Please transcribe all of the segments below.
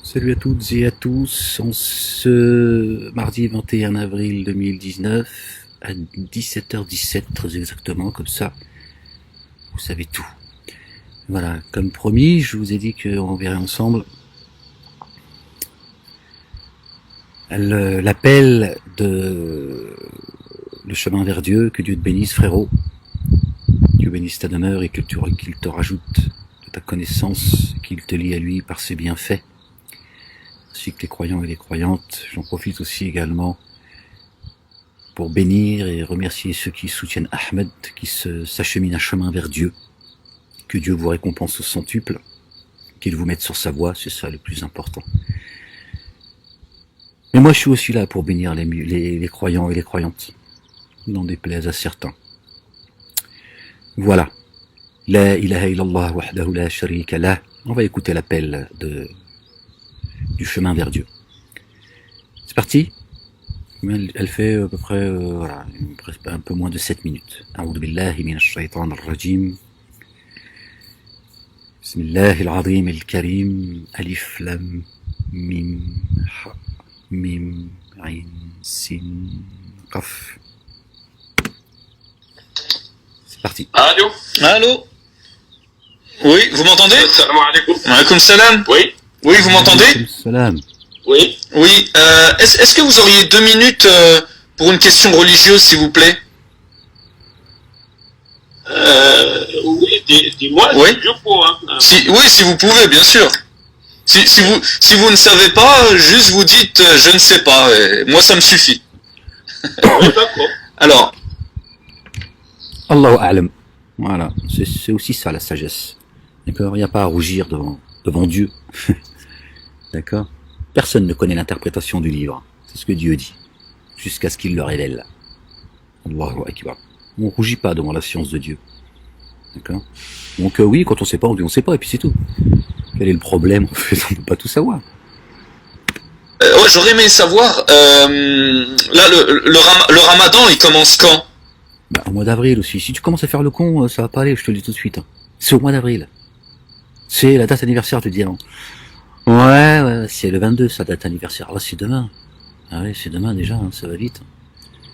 Salut à toutes et à tous, en ce mardi 21 avril 2019, à 17h17 très exactement, comme ça, vous savez tout. Voilà, comme promis, je vous ai dit qu'on verrait ensemble l'appel de le chemin vers Dieu. Que Dieu te bénisse, frérot. Dieu bénisse ta demeure et qu'il te rajoute de ta connaissance, qu'il te lie à lui par ses bienfaits, ainsi que les croyants et les croyantes. J'en profite aussi également pour bénir et remercier ceux qui soutiennent Ahmed, qui s'achemine un chemin vers Dieu. Que Dieu vous récompense au centuple, qu'il vous mette sur sa voie, c'est ça le plus important. Mais moi je suis aussi là pour bénir les croyants et les croyantes, n'en déplaise à certains. Voilà. La ilaha illallah wahdahu la sharika lah. On va écouter l'appel du chemin vers Dieu. C'est parti. Elle fait à peu près voilà, un peu moins de 7 minutes. A'udhu billahi minash shaitanir rajim. Bismillahil azim al karim. Alif lam mim ha mim ain sin qaf. C'est parti. Allô? Allô? Oui, vous m'entendez? Salam alaikum. Alaikum salam. Oui. Oui, vous m'entendez? Salam. Oui. Oui. Est-ce que vous auriez 2 minutes pour une question religieuse, s'il vous plaît? Oui, dis-moi Oui. si je peux. Hein. Oui, si vous pouvez, bien sûr. Si vous ne savez pas, juste vous dites je ne sais pas. Et moi, ça me suffit. Oui, d'accord. Alors, Allahu a'lam. Voilà, c'est aussi ça la sagesse. D'accord, il n'y a pas à rougir devant Dieu. D'accord. Personne ne connaît l'interprétation du livre. C'est ce que Dieu dit, jusqu'à ce qu'il le révèle. Allahu akbar. On rougit pas devant la science de Dieu. D'accord. Donc oui, quand on sait pas, on dit on sait pas, et puis c'est tout. Quel est le problème en fait? On ne peut pas tout savoir. ouais, j'aurais aimé savoir. Là, le Ramadan, il commence quand? Bah, au mois d'avril aussi. Si tu commences à faire le con, ça va pas aller, je te le dis tout de suite. Hein. C'est au mois d'avril. C'est la date anniversaire, te dis. Hein. Ouais, c'est le 22, sa date anniversaire. Là, c'est demain. Ah ouais, c'est demain déjà, hein, ça va vite.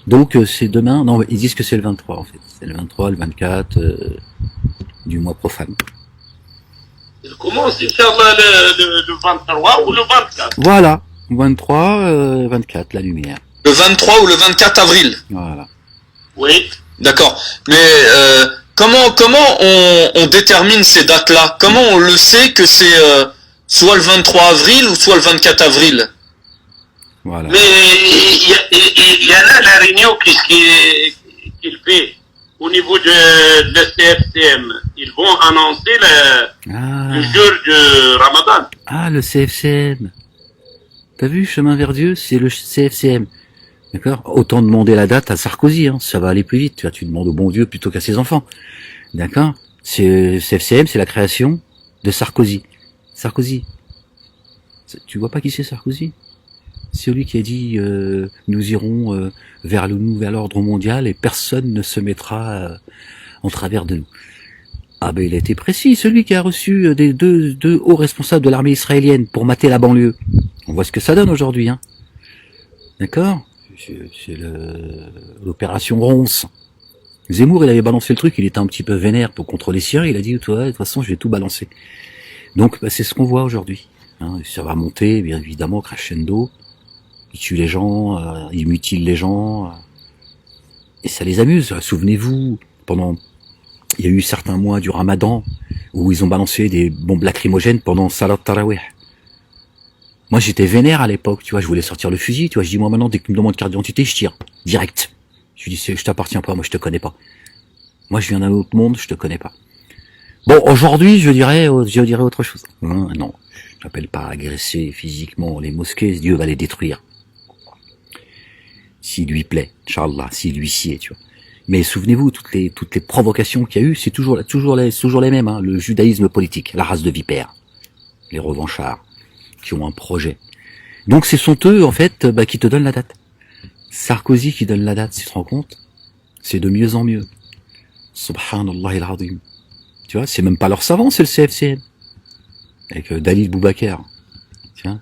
Donc, c'est demain. Non, ils disent que c'est le 23, en fait. C'est le 23, le 24 du mois profane. Il commence, Inch'Allah, le 23 ou le 24. Voilà. 23, 24, la lumière. Le 23 ou le 24 avril? Voilà. Oui. D'accord. Mais comment on détermine ces dates-là? Comment on le sait que c'est soit le 23 avril ou soit le 24 avril? Voilà. Mais il y en a la réunion qu'il fait au niveau de CFCM. Ils vont annoncer le jour du Ramadan. Ah, le CFCM. T'as vu, chemin vers Dieu, c'est le CFCM. D'accord. Autant demander la date à Sarkozy, hein, ça va aller plus vite. Tu demandes au bon Dieu plutôt qu'à ses enfants. D'accord. C'est CFCM, c'est la création de Sarkozy. Sarkozy. Tu vois pas qui c'est Sarkozy? C'est celui qui a dit nous irons vers le nouvel ordre mondial et personne ne se mettra en travers de nous. Ah ben il a été précis, celui qui a reçu des deux hauts responsables de l'armée israélienne pour mater la banlieue. On voit ce que ça donne aujourd'hui, hein. D'accord. C'est l'opération Ronce. Zemmour, il avait balancé le truc, il était un petit peu vénère pour contre les siens, il a dit, toi, de toute façon, je vais tout balancer. Donc, bah, c'est ce qu'on voit aujourd'hui. Hein, ça va monter, bien évidemment, crescendo. Ils tuent les gens, ils mutilent les gens, et ça les amuse. Souvenez-vous, il y a eu certains mois du Ramadan, où ils ont balancé des bombes lacrymogènes pendant Salat Tarawih. Moi, j'étais vénère à l'époque, tu vois, je voulais sortir le fusil, tu vois, je dis, moi, maintenant, dès qu'il me demande carte d'identité, je tire. Direct. Je lui dis, je t'appartiens pas, moi, je te connais pas. Moi, je viens d'un autre monde, je te connais pas. Bon, aujourd'hui, je dirais autre chose. Hein, non. Je n'appelle pas à agresser physiquement les mosquées, Dieu va les détruire. S'il lui plaît, Inch'Allah, s'il lui sied, tu vois. Mais souvenez-vous, toutes les provocations qu'il y a eu, c'est toujours les mêmes, hein. Le judaïsme politique, la race de vipères. Les revanchards. Qui ont un projet. Donc ce sont eux, en fait, qui te donnent la date. Sarkozy qui donne la date, tu te rends compte? C'est de mieux en mieux. Subhanallah il-Azim. Tu vois, c'est même pas leur savant, c'est le CFCM. Avec Dalil Boubacar. Tu vois.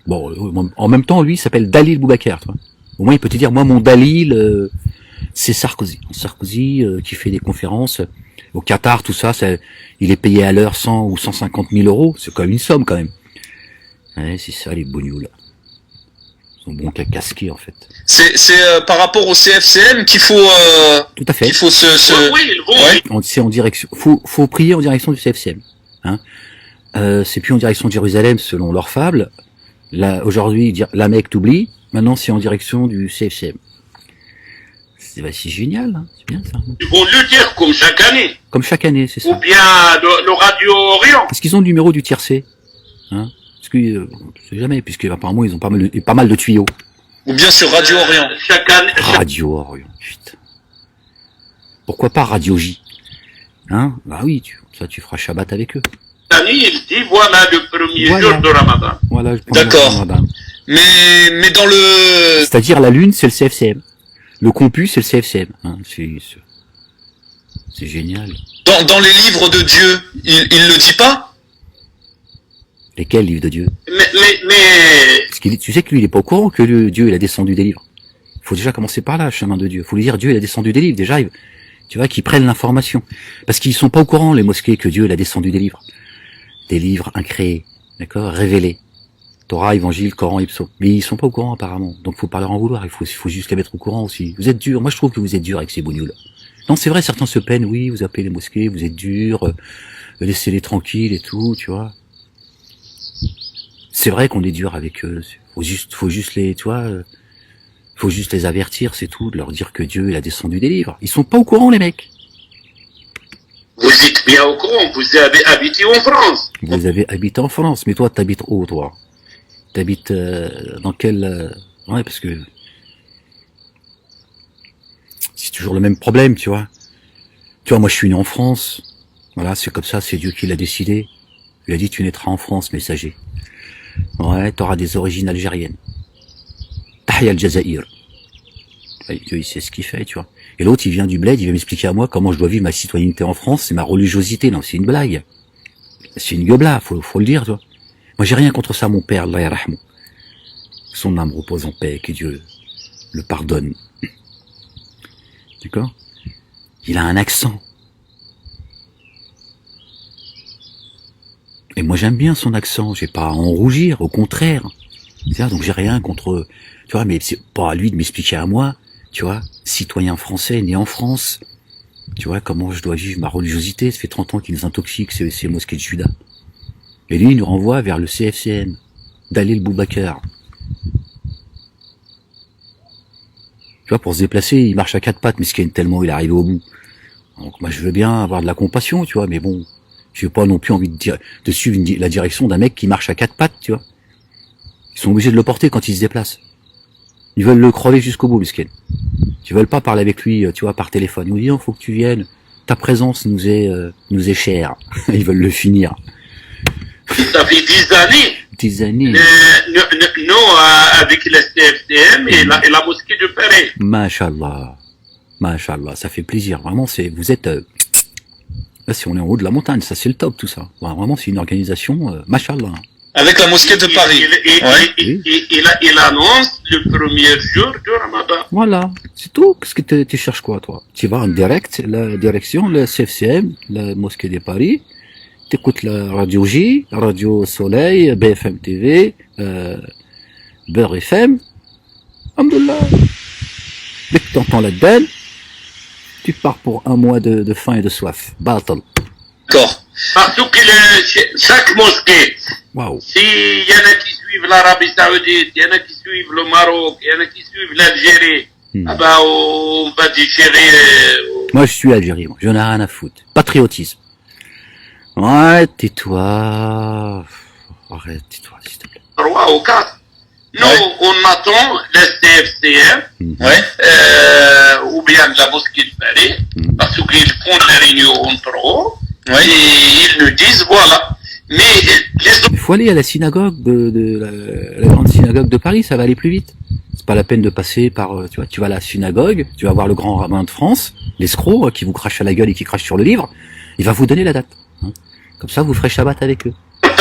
Bon, en même temps, lui, il s'appelle Dalil Boubacar. Tu vois. Au moins, il peut te dire, moi, mon Dalil, c'est Sarkozy. Sarkozy qui fait des conférences au Qatar, tout ça, il est payé à l'heure 100 ou 150 000 euros. C'est quand même une somme, quand même. Ouais, c'est ça, les bognous, là. Ils sont bons qu'à casquer, en fait. C'est par rapport au CFCM qu'il faut tout à fait. Qu'il faut C'est en direction. Faut prier en direction du CFCM. Hein. C'est plus en direction de Jérusalem selon leur fable. Là aujourd'hui, la Mecque t'oublie. Maintenant, c'est en direction du CFCM. C'est génial, hein. C'est bien ça. Ils vont le dire comme chaque année. Comme chaque année, c'est ça. Ou bien le Radio Orient. Est-ce qu'ils ont le numéro du tiercé? Hein? Parce que je sais jamais, puisque apparemment ils ont pas mal de tuyaux. Ou bien sur Radio Orient. Chaque année. Radio Orient, putain. Pourquoi pas Radio J? Hein? Bah oui, tu feras Shabbat avec eux. Cette année, il dit voilà le premier jour de Ramadan. Voilà, je prends d'accord. Ramadan. Mais dans le... C'est-à-dire la lune, c'est le CFCM. Le compu, c'est le CFCM. Hein, c'est génial. Dans les livres de Dieu, il le dit pas? Lesquels livres de Dieu? Mais... Parce tu sais que lui, il est pas au courant que Dieu, il a descendu des livres. Il faut déjà commencer par là, chemin de Dieu. Il faut lui dire, Dieu, il a descendu des livres. Déjà, tu vois, qu'ils prennent l'information. Parce qu'ils sont pas au courant, les mosquées, que Dieu, il a descendu des livres. Des livres incréés, d'accord, révélés. Torah, Évangile, Coran et Psaume. Mais ils sont pas au courant apparemment. Donc faut pas leur en vouloir. Il faut juste les mettre au courant aussi. Vous êtes durs. Moi je trouve que vous êtes durs avec ces bougnoux là. Non, c'est vrai, certains se peinent. Oui, vous appelez les mosquées, vous êtes durs. Laissez-les tranquilles et tout, tu vois. C'est vrai qu'on est dur avec eux. Faut juste les, tu vois. Faut juste les avertir, c'est tout. De leur dire que Dieu il a descendu des livres. Ils sont pas au courant les mecs. Vous êtes bien au courant. Vous avez habité en France. Vous avez habité en France. Mais toi, t'habites où toi? T'habites dans quel... Ouais, parce que... C'est toujours le même problème, tu vois. Tu vois, moi je suis né en France. Voilà, c'est comme ça, c'est Dieu qui l'a décidé. Il a dit, tu naîtras en France, messager. Ouais, t'auras des origines algériennes. Tahya al-Jazaïr. Dieu, il sait ce qu'il fait, tu vois. Et l'autre, il vient du bled, il va m'expliquer à moi comment je dois vivre ma citoyenneté en France, c'est ma religiosité. Non, c'est une blague. C'est une gueubla, faut le dire, tu vois. Moi, j'ai rien contre ça, mon père, Allah yarahmou. Son âme repose en paix, que Dieu le pardonne. D'accord? Il a un accent. Et moi, j'aime bien son accent. J'ai pas à en rougir, au contraire. Donc, j'ai rien contre, tu vois, mais c'est pas à lui de m'expliquer à moi, tu vois, citoyen français, né en France. Tu vois, comment je dois vivre ma religiosité. Ça fait 30 ans qu'il nous intoxique, ces mosquées de Juda. Et lui, il nous renvoie vers le CFCM, Dalil Boubacar. Tu vois, pour se déplacer, il marche à quatre pattes, mais tellement il est arrivé au bout. Donc moi, je veux bien avoir de la compassion, tu vois, mais bon, j'ai pas non plus envie de suivre la direction d'un mec qui marche à quatre pattes, tu vois. Ils sont obligés de le porter quand il se déplace. Ils veulent le crever jusqu'au bout, miskin. Ils veulent pas parler avec lui, tu vois, par téléphone. Ils nous disent, faut que tu viennes. Ta présence nous est chère. Ils veulent le finir. Ça fait 10 années. 10 années. Nous, avec le CFCM et la mosquée de Paris. Masha'Allah. Masha'Allah. Ça fait plaisir. Vraiment, vous êtes, là, si on est en haut de la montagne, ça, c'est le top, tout ça. Ouais, vraiment, c'est une organisation, Masha'Allah. Avec la mosquée de Paris. Il annonce le premier jour de Ramadan. Voilà. C'est tout. Qu'est-ce que tu cherches quoi, toi? Tu vas en direct, la direction, le CFCM, la mosquée de Paris. T'écoutes la radio J, Radio Soleil, BFM TV, Beurre FM. Alhamdoulilah. Dès que t'entends la dedans, tu pars pour un mois de faim et de soif. Batal. D'accord. Parce que chaque mosquée, s'il y en a qui suivent l'Arabie Saoudite, il y en a qui suivent le Maroc, il y en a qui suivent l'Algérie, on va déchirer. Moi, je suis algérien, je n'ai rien à foutre. Patriotisme. Ouais, tais-toi. Arrête, tais-toi, s'il te plaît. 3 ou 4. Nous, on attend le CFCM, ou bien la mosquée de Paris, parce qu'ils font la réunion entre eux, et ils nous disent, voilà. Mais il faut aller à la synagogue de la grande synagogue de Paris, ça va aller plus vite. C'est pas la peine de passer par, tu vas à la synagogue, tu vas voir le grand rabbin de France, l'escroc, qui vous crache à la gueule et qui crache sur le livre, il va vous donner la date. Comme ça, vous ferez Shabbat avec eux.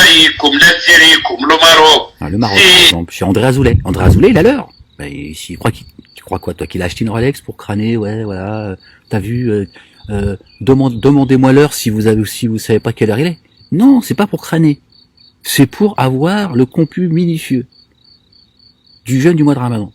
pays comme l'Algérie, comme le Maroc, Le Maroc, par exemple, chez André Azoulay. André Azoulay, il a l'heure. Ben, tu crois quoi, toi, qu'il a acheté une Rolex pour crâner, ouais, voilà, t'as vu, demandez-moi l'heure si vous savez pas quelle heure il est. Non, c'est pas pour crâner. C'est pour avoir le comput minutieux du jeûne du mois de Ramadan.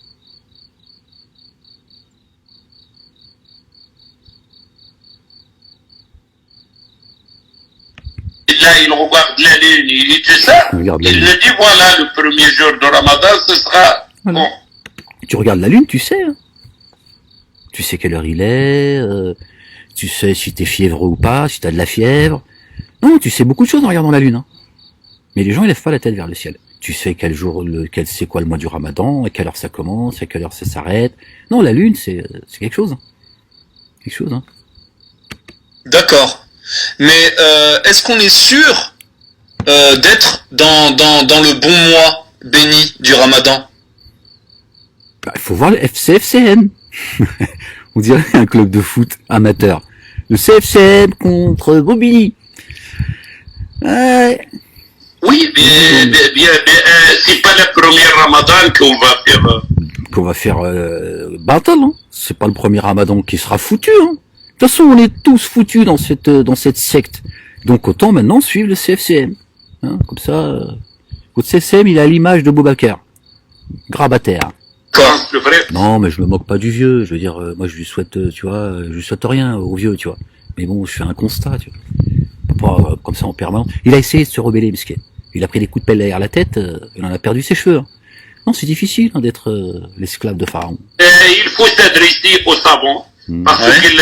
là, il regarde la lune, il dit ça. Il me dit, voilà, le premier jour de Ramadan, ce sera bon. Tu regardes la lune, tu sais. Hein. Tu sais quelle heure il est, tu sais si t'es fiévreux ou pas, si t'as de la fièvre. Non, tu sais beaucoup de choses en regardant la lune. Hein. Mais les gens, ils lèvent pas la tête vers le ciel. Tu sais quel jour, c'est quoi le mois du Ramadan, à quelle heure ça commence, à quelle heure ça s'arrête. Non, la lune, c'est quelque chose. Hein. Quelque chose. Hein. D'accord. Mais est-ce qu'on est sûr d'être dans le bon mois béni du Ramadan? Il faut voir le CFCM. On dirait un club de foot amateur. Le CFCM contre Bobigny. Ouais. Oui, bien, c'est pas le premier Ramadan qu'on va faire. Battle, hein. C'est pas le premier Ramadan qui sera foutu. Hein. De toute façon, on est tous foutus dans cette secte. Donc autant maintenant suivre le CFCM. Hein, comme ça, le CFCM, il a l'image de Boubacar. Grabataire. Non, mais je me moque pas du vieux. Je veux dire, moi, je lui souhaite, tu vois, je lui souhaite rien au vieux, tu vois. Mais bon, je fais un constat, tu vois. Pas comme ça en permanence. Il a essayé de se rebeller, parce qu'il a pris des coups de pelle derrière la tête. Il en a perdu ses cheveux. Hein. Non, c'est difficile hein, d'être l'esclave de Pharaon. Il faut s'adresser aux savants. Parce qu'il...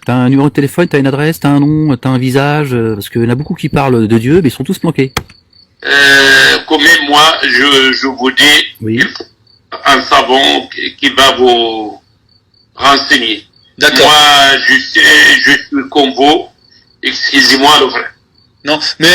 T'as un numéro de téléphone, t'as une adresse, t'as un nom, t'as un visage, parce qu'il y en a beaucoup qui parlent de Dieu, mais ils sont tous planqués. Comme moi, je vous dis, oui. Il faut un savant qui va vous renseigner. D'accord. Moi, je suis comme vous. Excusez-moi le vrai. Non, mais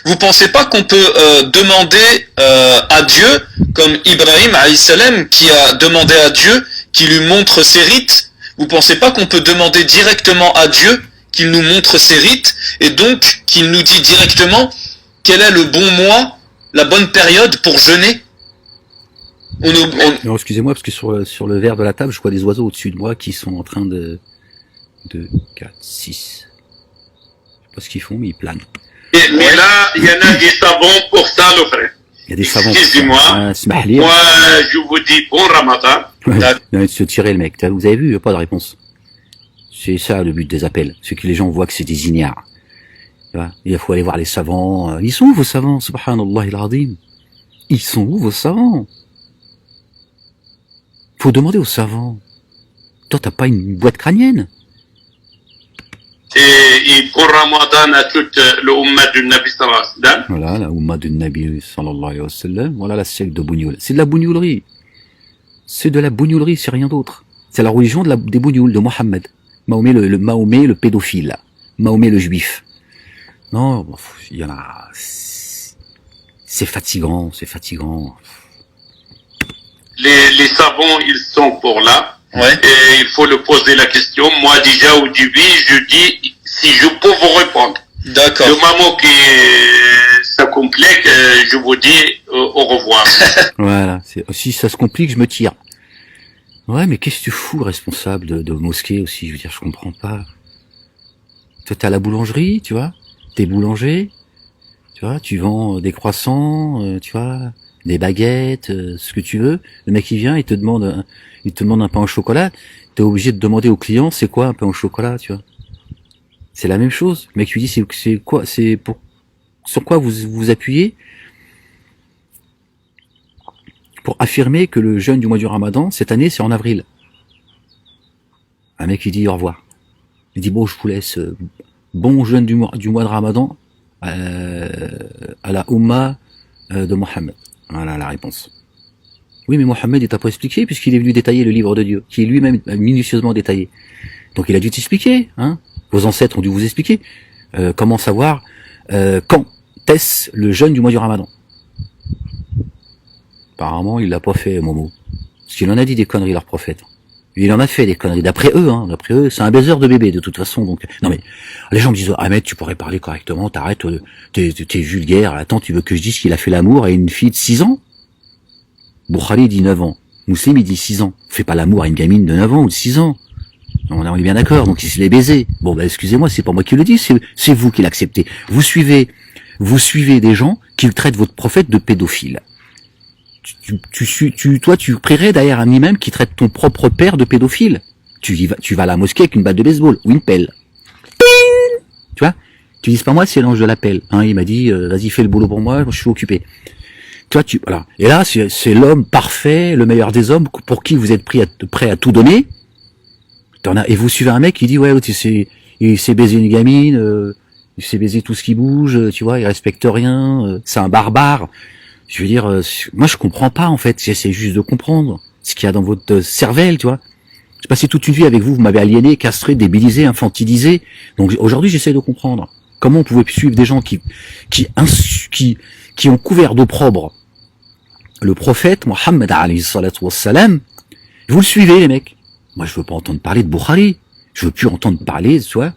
vous pensez pas qu'on peut demander à Dieu, comme Ibrahim alayhi salam qui a demandé à Dieu qu'il lui montre ses rites? Vous pensez pas qu'on peut demander directement à Dieu qu'il nous montre ses rites et donc qu'il nous dit directement quel est le bon mois, la bonne période pour jeûner? Non, excusez-moi, parce que sur le verre de la table, je vois des oiseaux au-dessus de moi qui sont en train de 2, 4, 6. Je sais pas ce qu'ils font, mais ils planent. Mais là, il y en a des savants pour ça, le frère. Il y a des savants. Excusez-moi. Moi, je vous dis bon Ramadan. Il vient de se tirer le mec. Vous avez vu, il n'y a pas de réponse. C'est ça le but des appels. C'est que les gens voient que c'est des ignares. Il faut aller voir les savants. Ils sont où vos savants? Subhanallah il-Azim. Ils sont où vos savants? Faut demander aux savants. Toi, t'as pas une boîte crânienne? Et pour Ramadan à toute l'Umma du Nabi sallallahu alayhi wa sallam. Voilà, la Umma du Nabi sallallahu alayhi wa sallam. Voilà la secte de Bougnoul. C'est de la bougnoulerie. C'est de la bougnoulerie, c'est rien d'autre. C'est la religion des bougnoules, de Mohammed. Mahomet le pédophile. Là. Mahomet le juif. Non, il y en a... C'est fatigant, c'est fatigant. Les savants, ils sont pour là. Ouais. Et il faut le poser la question. Moi, déjà, au début, je dis si je peux vous répondre. D'accord. Le moment qui ça complique, je vous dis au revoir. Voilà. Si ça se complique, je me tire. Ouais, mais qu'est-ce que tu fous, responsable de mosquée aussi? Je veux dire, je comprends pas. Toi, t'es à la boulangerie, tu vois. T'es boulanger. Tu vois, tu vends des croissants, tu vois, des baguettes, ce que tu veux. Le mec, il vient, il te demande un pain au chocolat. T'es obligé de demander au client, c'est quoi un pain au chocolat, tu vois. C'est la même chose. Le mec lui dit, c'est quoi, sur quoi vous appuyez pour affirmer que le jeûne du mois du Ramadan, cette année, c'est en avril. Un mec, il dit au revoir. Il dit, bon, je vous laisse, bon jeûne du mois de Ramadan, à la Umma de Mohammed. Voilà la réponse. Oui, mais Mohammed, il t'a pas expliqué, puisqu'il est venu détailler le livre de Dieu, qui est lui-même minutieusement détaillé. Donc il a dû t'expliquer, hein. Vos ancêtres ont dû vous expliquer comment savoir quand est-ce le jeûne du mois du Ramadan. Apparemment, il l'a pas fait, Momo. Parce qu'il en a dit des conneries, leur prophète. Il en a fait des conneries, d'après eux, c'est un baiser de bébé de toute façon. Donc non mais les gens me disent Ahmed, tu pourrais parler correctement, t'arrêtes, t'es vulgaire. Attends, tu veux que je dise qu'il a fait l'amour à une fille de 6 ans? Bukhari dit 9 ans, Muslim il dit 6 ans. Fais pas l'amour à une gamine de 9 ans ou de 6 ans. On est bien d'accord, donc il se l'est baisé. Bon bah excusez-moi, c'est pas moi qui le dis, c'est vous qui l'acceptez. Vous suivez des gens qui traitent votre prophète de pédophile. Toi, tu prierais derrière un imam qui traite ton propre père de pédophile. Tu vas à la mosquée avec une batte de baseball ou une pelle. Tu vois? Tu dis pas moi, c'est l'ange de la pelle. Hein, il m'a dit, vas-y, fais le boulot pour moi, je suis occupé. Toi, voilà. Et là, c'est l'homme parfait, le meilleur des hommes, pour qui vous êtes prêt à tout donner. Et vous suivez un mec qui dit, ouais, il s'est baisé une gamine, il s'est baisé tout ce qui bouge, tu vois, il respecte rien, c'est un barbare. Je veux dire, moi je comprends pas en fait, j'essaie juste de comprendre ce qu'il y a dans votre cervelle, tu vois. J'ai passé toute une vie avec vous, vous m'avez aliéné, castré, débilisé, infantilisé. Donc aujourd'hui j'essaie de comprendre comment on pouvait suivre des gens qui ont couvert d'opprobre le prophète Mohammed alayhi salatu wassalam. Vous le suivez les mecs. Moi je veux pas entendre parler de Bukhari, je veux plus entendre parler, tu vois.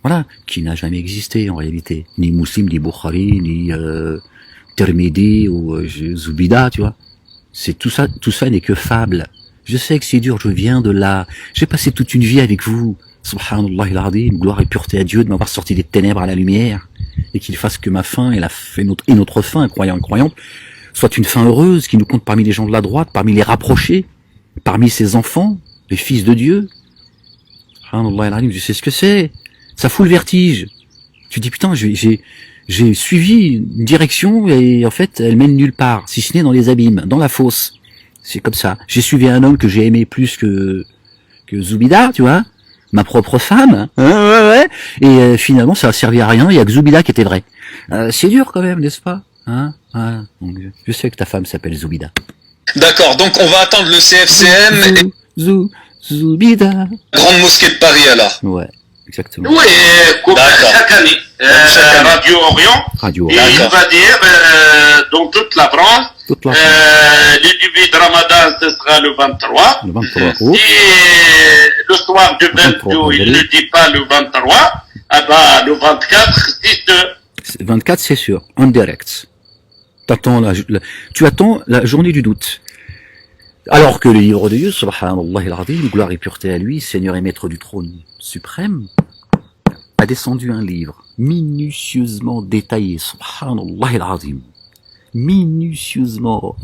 Voilà, qui n'a jamais existé en réalité, ni Muslim, ni Bukhari, ni Tirmidhi ou Zubida, tu vois. Tout ça n'est que fable. Je sais que c'est dur, je viens de là. J'ai passé toute une vie avec vous. Subhanallah al-Azim, gloire et pureté à Dieu de m'avoir sorti des ténèbres à la lumière et qu'il fasse que ma fin et notre fin, croyant croyante, soit une fin heureuse qui nous compte parmi les gens de la droite, parmi les rapprochés, parmi ses enfants, les fils de Dieu. Subhanallah al-Azim, je sais ce que c'est. Ça fout le vertige. Tu dis putain, j'ai suivi une direction et en fait elle mène nulle part, si ce n'est dans les abîmes, dans la fosse. C'est comme ça. J'ai suivi un homme que j'ai aimé plus que Zubida, tu vois, ma propre femme. Ouais. Et finalement ça a servi à rien. Il y a que Zubida qui était vrai. C'est dur quand même, n'est-ce pas? Donc, je sais que ta femme s'appelle Zubida. D'accord. Donc on va attendre le CFCM Zubida. Grande mosquée de Paris alors. Ouais. Exactement. Oui, chaque année, Radio Orient, et il va dire dans toute la France, le début de Ramadan, ce sera le 23. Le 23. Si le soir du 22, il ne dit pas le 23, ah bah, le 24, c'est 24, c'est sûr, en direct. Tu attends la journée du doute. Alors que le livre de Dieu, subhanallah al-azim, gloire et pureté à lui, Seigneur et Maître du trône suprême, a descendu un livre minutieusement détaillé, subhanallah al-azim, minutieusement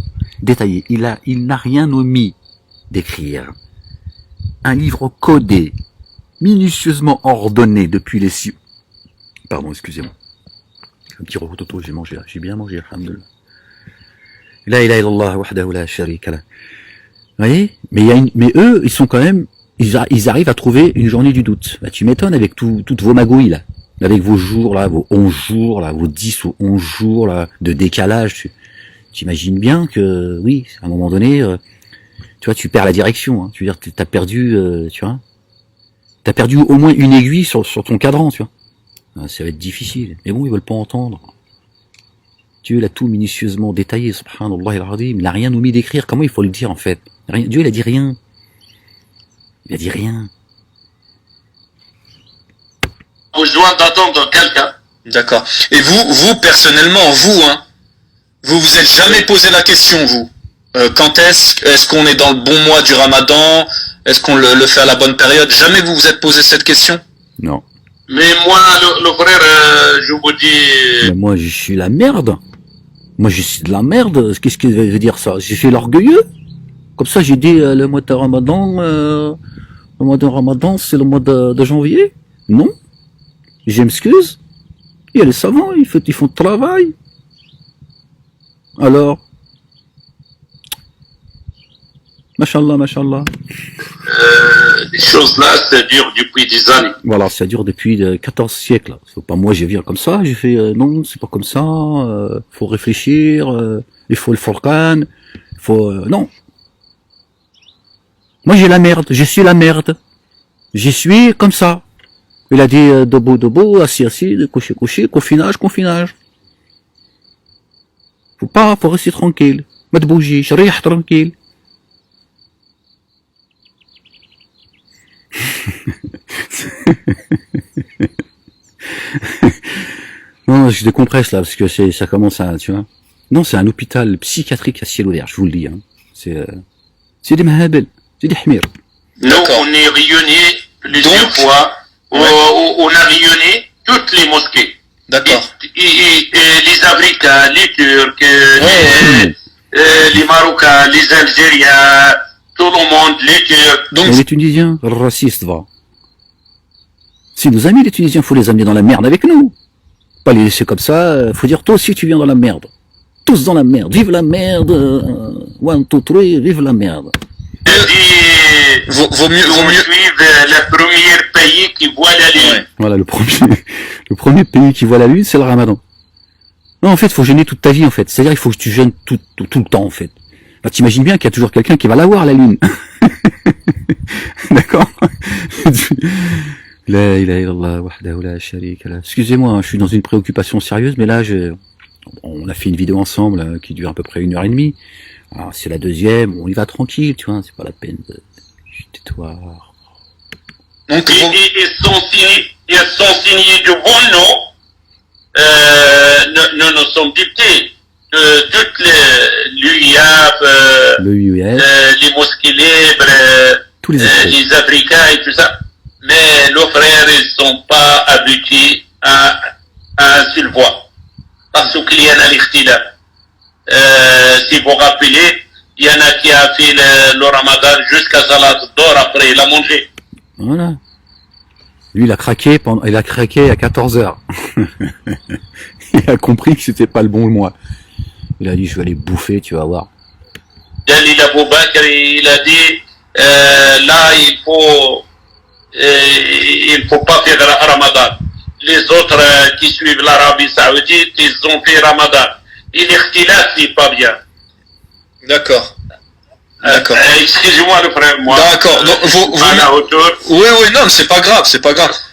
détaillé. Il n'a rien omis d'écrire. Un livre codé, minutieusement ordonné depuis les cieux. Pardon, excusez-moi. Un petit rototo, j'ai mangé là, j'ai bien mangé, alhamdoulilah. La ilaha illallah wahdahu la sharika lah. Vous voyez, mais eux, ils sont quand même, ils arrivent à trouver une journée du doute. Bah, tu m'étonnes avec toutes vos magouilles là, avec vos jours là, vos 11 jours là, vos 10 ou 11 jours là de décalage. Tu imagines bien que oui, à un moment donné, tu vois, tu perds la direction. Hein. Tu veux dire, t'as perdu, tu vois, t'as perdu au moins une aiguille sur ton cadran, tu vois. Ça va être difficile. Mais bon, ils veulent pas entendre. Dieu l'a tout minutieusement détaillé, subhanallah al-azim. Il n'a rien omis d'écrire. Comment il faut le dire en fait? Dieu, il a dit rien. Il a dit rien. Besoin d'attendre quelqu'un. D'accord. Et vous personnellement, vous êtes jamais posé la question, vous? Quand est-ce qu'on est dans le bon mois du Ramadan? Est-ce qu'on le fait à la bonne période? Jamais vous vous êtes posé cette question? Non. Mais moi, le frère, je vous dis... Mais moi, je suis la merde. Moi, je suis de la merde. Qu'est-ce que veut dire ça? J'ai fait l'orgueilleux. Comme ça, j'ai dit le mois de Ramadan, c'est le mois de janvier. Non. Je m'excuse. Il y a les savants, ils font le travail. Alors, Mashallah. Les choses-là, ça dure depuis des années. Voilà, ça dure depuis 14 siècles. C'est pas moi, je viens comme ça, j'ai fait, non, c'est pas comme ça, faut réfléchir, il faut le Furqan, non. Moi, j'ai la merde, je suis la merde. Je suis comme ça. Il a dit, debout, assis, couché, confinage. Faut rester tranquille. Pas de bouger, je reste tranquille. Non, je décompresse là, parce que ça commence à, tu vois. Non, c'est un hôpital psychiatrique à ciel ouvert, je vous le dis, hein. C'est des mahabel, c'est des hmir. Nous, on est réunis plusieurs fois, on a réuni toutes les mosquées. D'accord. Et les Africains, les Turcs, les Marocains, les Algériens, tout le monde, les Turcs. Donc, les Tunisiens, racistes, va. Si nos amis les Tunisiens, faut les amener dans la merde avec nous. Pas les laisser comme ça, faut dire toi aussi tu viens dans la merde. Tous dans la merde, vive la merde, one, two, three, vive la merde. Vaut mieux suivre le premier pays qui voit la lune. Ouais. Voilà, le premier pays qui voit la lune, c'est le Ramadan. Non, en fait, faut jeûner toute ta vie, en fait. C'est-à-dire, il faut que tu jeûnes tout le temps, en fait. Bah, t'imagines bien qu'il y a toujours quelqu'un qui va la voir, la lune. D'accord? La ilaha illallah wahdahu la sharika lah. Excusez-moi, hein, je suis dans une préoccupation sérieuse, mais là, on a fait une vidéo ensemble qui dure à peu près 1h30. Alors, c'est la deuxième, on y va tranquille, tu vois, c'est pas la peine de... Tais-toi. Donc, ils sont signés de bons noms. Nous sommes dictés de toutes l'UIAF, les mosquées libres, tous les Africains et tout ça. Mais nos frères, ils sont pas habitués à un seul voix. Parce qu'il y en a l'ikhtilaf. Si vous vous rappelez, il y en a qui a fait le Ramadan jusqu'à Salat d'or, après il a mangé. Voilà. Lui, il a craqué à 14h. Il a compris que c'était pas le bon mois. Il a dit, je vais aller bouffer, tu vas voir. Jalil Abou Bakr, il a dit, là, il faut pas faire Ramadan. Les autres qui suivent l'Arabie Saoudite, ils ont fait Ramadan. Et l'ikhtilaf, c'est pas bien. D'accord. D'accord. Excusez-moi le frère, moi. D'accord. Donc, oui, non, c'est pas grave.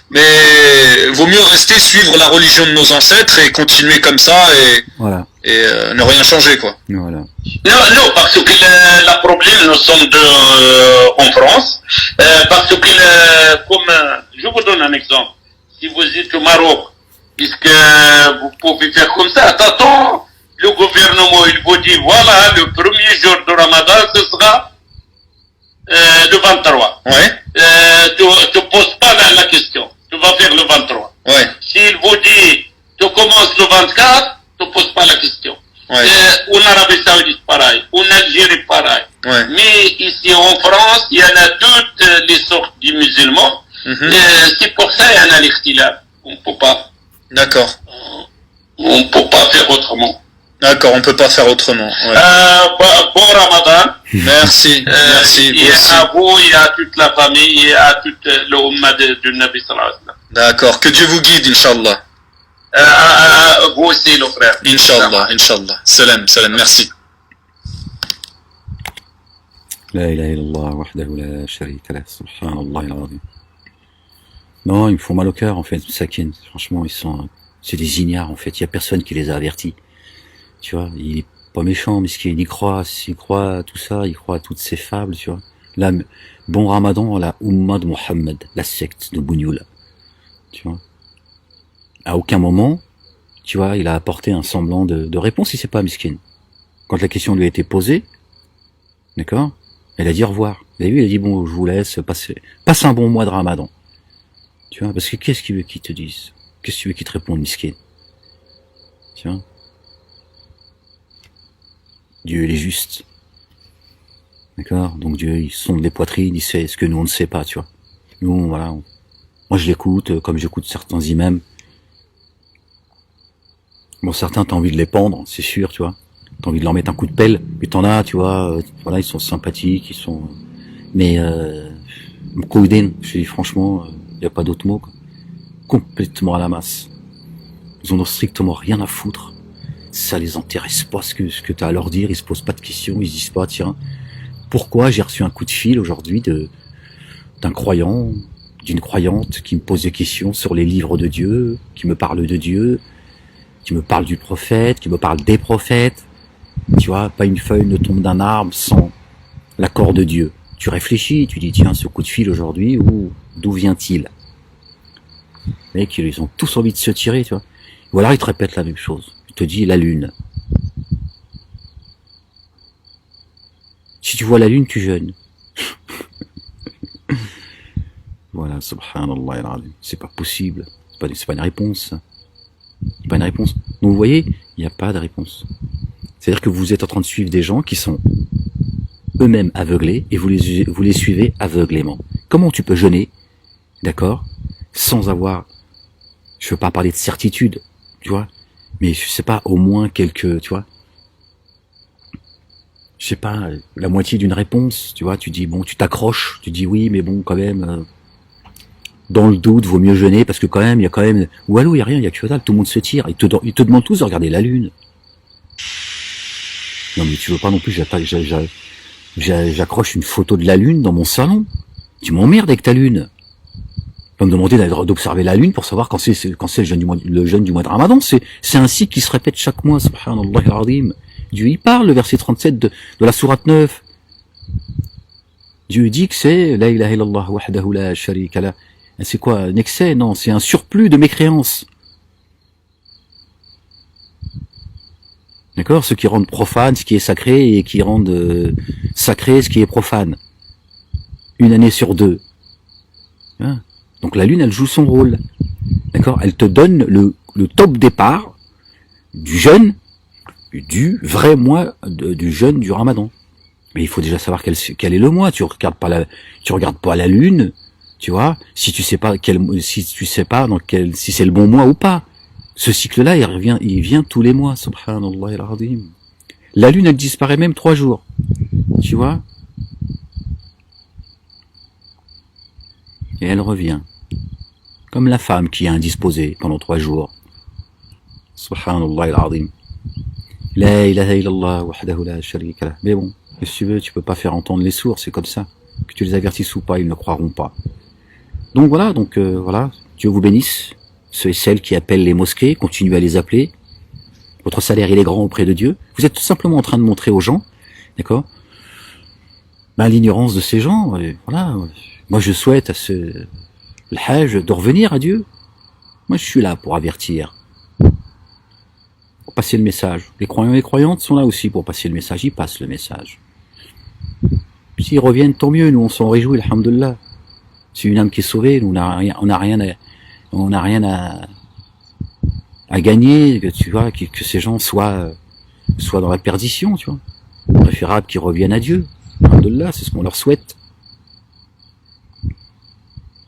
Mais vaut mieux rester, suivre la religion de nos ancêtres et continuer comme ça et, voilà. Et ne rien changer, quoi. Voilà. Non, parce que le problème, nous sommes en France, parce que, comme, je vous donne un exemple. Si vous êtes au Maroc, est-ce que vous pouvez faire comme ça? T'attends, le gouvernement, il vous dit, voilà, le premier jour de Ramadan, ce sera le 23. Ouais. Tu poses pas la question. Tu vas faire le 23. Ouais. S'il vous dit, tu commences le 24, tu poses pas la question. Ouais. En Arabie Saoudite, pareil. En Algérie, pareil. Ouais. Mais ici en France, il y en a toutes les sortes de musulmans. C'est pour ça qu'il y en a l'ikhtilaf. On peut pas. D'accord. On peut pas faire autrement. D'accord, on peut pas faire autrement. Ouais. Bon Ramadan. Merci. Merci. Et à vous, et à toute la famille, et à toute l'umma du Nabi sallallahu alayhi wa sallam. D'accord. Que Dieu vous guide, Inch'Allah. Vous aussi, le frère. Inch'Allah. Salam, merci. La ilaha illallah wahdahu la sharika lah, subhanallah al-azim. Non, ils me font mal au cœur, en fait, Sakin. Franchement, c'est des ignares, en fait. Il y a personne qui les a avertis. Tu vois, il est pas méchant, mais il croit à tout ça, il croit à toutes ces fables, tu vois. Là, bon Ramadan, la Ummah de Mohammed, la secte de Bougnoul. Tu vois. À aucun moment, tu vois, il a apporté un semblant de réponse, il sait pas, miskin. Quand la question lui a été posée, d'accord, elle a dit au revoir. Et lui, il a dit, bon, je vous laisse, passe un bon mois de Ramadan. Tu vois, parce que qu'est-ce qu'il veut qu'ils te disent? Qu'est-ce que tu veux qu'ils te répondent, miskin? Tu vois. Dieu, il est juste. D'accord? Donc Dieu, il sonde les poitrines, il sait ce que nous, on ne sait pas, tu vois. Nous, voilà. Moi, je l'écoute, comme j'écoute certains imams. Bon, certains, t'as envie de les pendre, c'est sûr, tu vois. T'as envie de leur mettre un coup de pelle. Mais t'en as, tu vois, voilà, ils sont sympathiques, mais, Mkouden, je dis franchement, y a pas d'autre mot, quoi. Complètement à la masse. Ils en ont strictement rien à foutre. Ça les intéresse pas ce que t'as à leur dire, ils se posent pas de questions, ils se disent pas, tiens, pourquoi j'ai reçu un coup de fil aujourd'hui d'un croyant, d'une croyante qui me pose des questions sur les livres de Dieu, qui me parle de Dieu, qui me parle du prophète, qui me parle des prophètes. Tu vois, pas une feuille ne tombe d'un arbre sans l'accord de Dieu. Tu réfléchis, tu dis, tiens, ce coup de fil aujourd'hui, d'où vient-il? Mec, ils ont tous envie de se tirer, tu vois. Ou alors ils te répètent la même chose. Il te dit la lune. Si tu vois la lune, tu jeûnes. Voilà, subhanallah al-azim. C'est pas possible. C'est pas une réponse. C'est pas une réponse. Donc vous voyez, il n'y a pas de réponse. C'est-à-dire que vous êtes en train de suivre des gens qui sont eux-mêmes aveuglés et vous les suivez aveuglément. Comment tu peux jeûner, d'accord, sans avoir, je veux pas parler de certitude, tu vois, mais je sais pas, au moins quelques, tu vois, je sais pas, la moitié d'une réponse, tu vois, tu dis bon, tu t'accroches, tu dis oui, mais bon, quand même, dans le doute, vaut mieux jeûner parce que quand même, il y a quand même, ou allô, il y a rien, il y a que dalle, tout le monde se tire, ils te demandent tous de regarder la lune. Non mais tu veux pas non plus, j'accroche une photo de la lune dans mon salon. Tu m'emmerdes avec ta lune. Tu vas me demander d'observer la lune pour savoir quand c'est le jeûne du mois de Ramadan. C'est un cycle qui se répète chaque mois, subhanallah al-azim. Dieu y parle, le verset 37 de la sourate 9. Dieu dit que c'est la ilaha illallah wahdahu la sharika la. C'est quoi, un excès? Non, c'est un surplus de mécréance. D'accord? Ce qui rend profane ce qui est sacré et qui rendent sacré ce qui est profane. Une année sur deux. Hein? Donc la lune, elle joue son rôle. D'accord? Elle te donne le top départ du jeûne, du vrai mois du jeûne du Ramadan. Mais il faut déjà savoir quel est le mois. Tu regardes pas la lune, tu vois, si tu sais pas si c'est le bon mois ou pas. Ce cycle-là, il vient tous les mois, subhanallah al-azim. La lune, elle disparaît même 3 jours. Tu vois? Et elle revient. Comme la femme qui est indisposée pendant 3 jours. Subhanallah al-azim. La ilaha illallah wahdahu la sharika lah. Mais bon, si tu veux, tu peux pas faire entendre les sourds, c'est comme ça. Que tu les avertisses ou pas, ils ne croiront pas. Donc voilà, voilà. Dieu vous bénisse. Ceux et celles qui appellent les mosquées, continuez à les appeler. Votre salaire, il est grand auprès de Dieu. Vous êtes tout simplement en train de montrer aux gens, d'accord, l'ignorance de ces gens. Voilà. Moi, je souhaite à le Hajj de revenir à Dieu. Moi, je suis là pour avertir, pour passer le message. Les croyants et les croyantes sont là aussi pour passer le message. Ils passent le message. S'ils reviennent, tant mieux. Nous, on s'en réjouit, alhamdoulilah. C'est une âme qui est sauvée. Nous, on n'a rien à gagner, tu vois, que ces gens soient dans la perdition, tu vois. Préférable qu'ils reviennent à Dieu. Alhamdoulilah, c'est ce qu'on leur souhaite.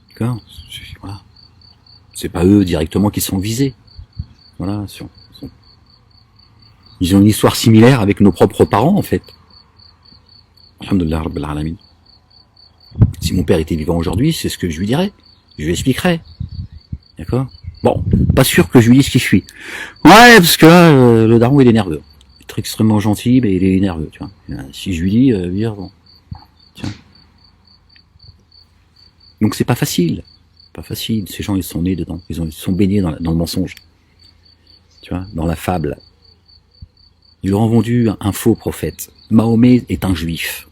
D'accord? Voilà. C'est pas eux directement qui sont visés. Voilà. Ils ont une histoire similaire avec nos propres parents, en fait. Alhamdoulilah Rabbil Alamin. Si mon père était vivant aujourd'hui, c'est ce que je lui dirais. Je lui expliquerais. D'accord? Bon, pas sûr que je lui dise qui je suis. Ouais, parce que là, le daron, il est nerveux. Il est extrêmement gentil, mais il est nerveux, tu vois. Si je lui dis, dire, bon, tiens. Donc c'est pas facile. Pas facile. Ces gens, ils sont nés dedans. Ils sont baignés dans le mensonge. Tu vois, dans la fable. Ils leur ont vendu un faux prophète. Mahomet est un juif.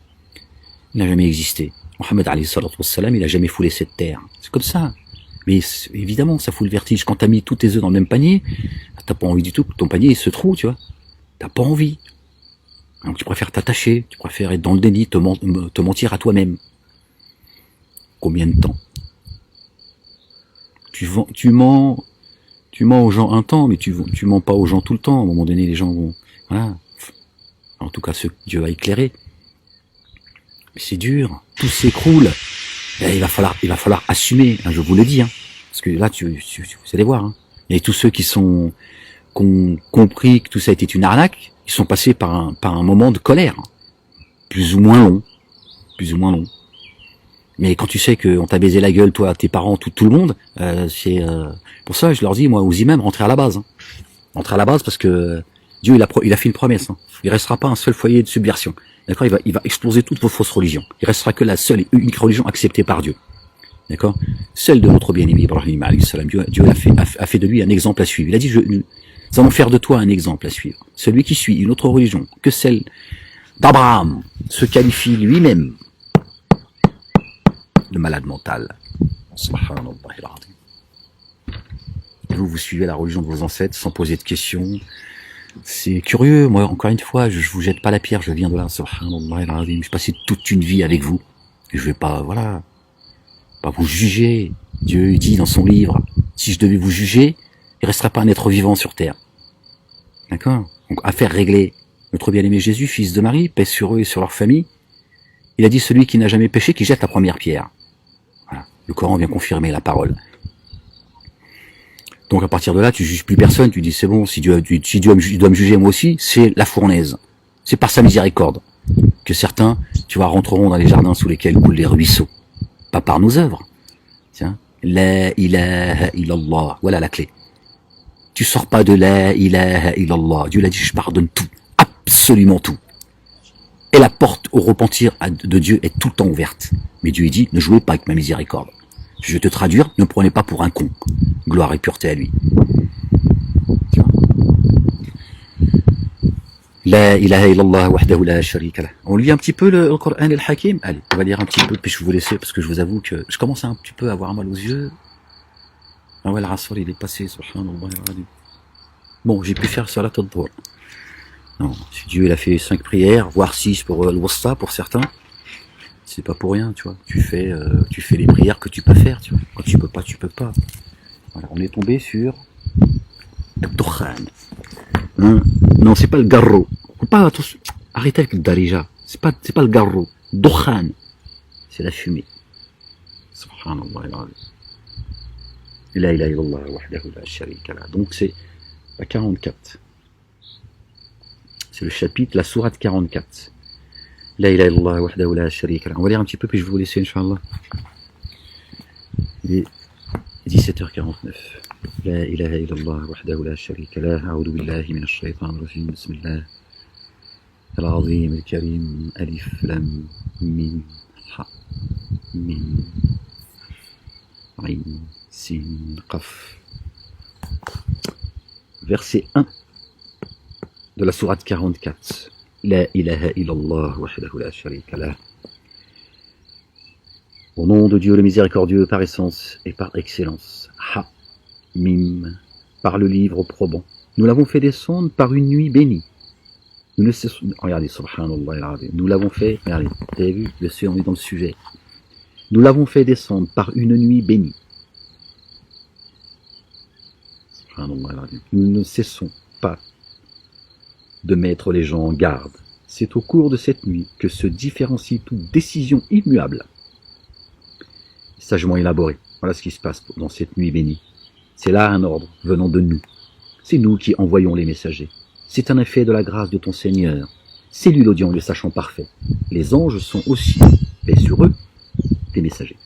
Il n'a jamais existé. Mohammed alayhi salatu wassalam, il n'a jamais foulé cette terre. C'est comme ça. Mais évidemment, ça fout le vertige. Quand t'as mis tous tes œufs dans le même panier, t'as pas envie du tout que ton panier il se trouve, tu vois. T'as pas envie. Donc tu préfères t'attacher, tu préfères être dans le déni, te mentir à toi-même. Combien de temps? Tu mens aux gens un temps, mais tu mens pas aux gens tout le temps. À un moment donné, les gens vont, voilà. En tout cas, ceux que Dieu a éclairés. Mais c'est dur. Tout s'écroule. Et il va falloir assumer, hein, je vous le dis, hein, parce que là, vous allez voir, hein. Et tous ceux qui ont compris que tout ça était une arnaque, ils sont passés par un moment de colère, hein, plus ou moins long. Mais quand tu sais qu'on t'a baisé la gueule, toi, tes parents, tout le monde, c'est pour ça je leur dis, moi, aux imams, rentrez à la base, hein. Rentrez à la base parce que Dieu, il a fait une promesse, hein. Il restera pas un seul foyer de subversion. D'accord, il va exploser toutes vos fausses religions. Il restera que la seule et unique religion acceptée par Dieu. D'accord? Celle de notre bien-aimé Ibrahim alayhi salam. Dieu a fait de lui un exemple à suivre. Il a dit, nous allons faire de toi un exemple à suivre. Celui qui suit une autre religion que celle d'Abraham se qualifie lui-même de malade mental. Subhanallah al-azim. vous suivez la religion de vos ancêtres sans poser de questions. C'est curieux, moi, encore une fois, je vous jette pas la pierre, je viens de là, subhanallah, je passé toute une vie avec vous, et je vais pas, voilà, pas vous juger. Dieu dit dans son livre, si je devais vous juger, il resterait pas un être vivant sur terre. D'accord? Donc, affaire réglée. Notre bien-aimé Jésus, fils de Marie, paix sur eux et sur leur famille, il a dit celui qui n'a jamais péché, qui jette la première pierre. Voilà. Le Coran vient confirmer la parole. Donc à partir de là, tu juges plus personne, tu dis c'est bon, si Dieu doit me juger moi aussi, c'est la fournaise. C'est par sa miséricorde que certains, tu vois, rentreront dans les jardins sous lesquels coulent les ruisseaux. Pas par nos œuvres. Tiens, la ilaha illallah, voilà la clé. Tu sors pas de la ilaha illallah. Dieu l'a dit, je pardonne tout, absolument tout. Et la porte au repentir de Dieu est tout le temps ouverte. Mais Dieu dit, ne jouez pas avec ma miséricorde. Je vais te traduire, ne me prenez pas pour un con. Gloire et pureté à lui. La ilaha illallah wahdahu la sharika lah. On lit un petit peu le Coran al-Hakim. Allez, on va lire un petit peu, puis je vais vous laisser, parce que je vous avoue que je commence un petit peu à avoir mal aux yeux. Ah ouais, le Asr, il est passé, subhanallah. Bon, j'ai pu faire salat al-dhuhr. Non, si Dieu il a fait 5 prières, voire 6 pour al-Wusta, pour certains, c'est pas pour rien, tu vois. Tu fais les prières que tu peux faire, tu vois. Quand tu peux pas, tu peux pas. Voilà, on est tombé sur Dukhan. Non, c'est pas le garro. Pas arrêtez avec le darija. C'est pas le garro. Dukhan. C'est la fumée. Subhanallah. La ilaha illallah wahdahu la sharika lah. Donc c'est la 44. C'est le chapitre, la sourate 44. La ilaha illallah wahdahu la sharika lah. On va lire un petit peu, puis je vais vous laisser, Inch'Allah. Il est 17h49. La ilaha illallah wahdahu la sharika lah. A'udhu billahi minash shaitanir rajim. Bismillah. Al-azim al-karim. Alif lam mim ha mim ayn sin qaf. Verset 1 de la sourate 44. La ilaha illallah wahdahu la sharika lah. Au nom de Dieu le miséricordieux par essence et par excellence. Ha, mim, par le livre probant. Nous l'avons fait descendre par une nuit bénie. Nous ne cessons... Regardez, subhanallah, nous l'avons fait... Regardez, vous avez vu, on est dans le sujet. Nous l'avons fait descendre par une nuit bénie. Subhanallah, nous ne cessons pas de mettre les gens en garde. C'est au cours de cette nuit que se différencie toute décision immuable, sagement élaborée. Voilà ce qui se passe dans cette nuit bénie. C'est là un ordre venant de nous. C'est nous qui envoyons les messagers. C'est un effet de la grâce de ton Seigneur. C'est lui l'audient, le sachant parfait. Les anges sont aussi, et sur eux, des messagers.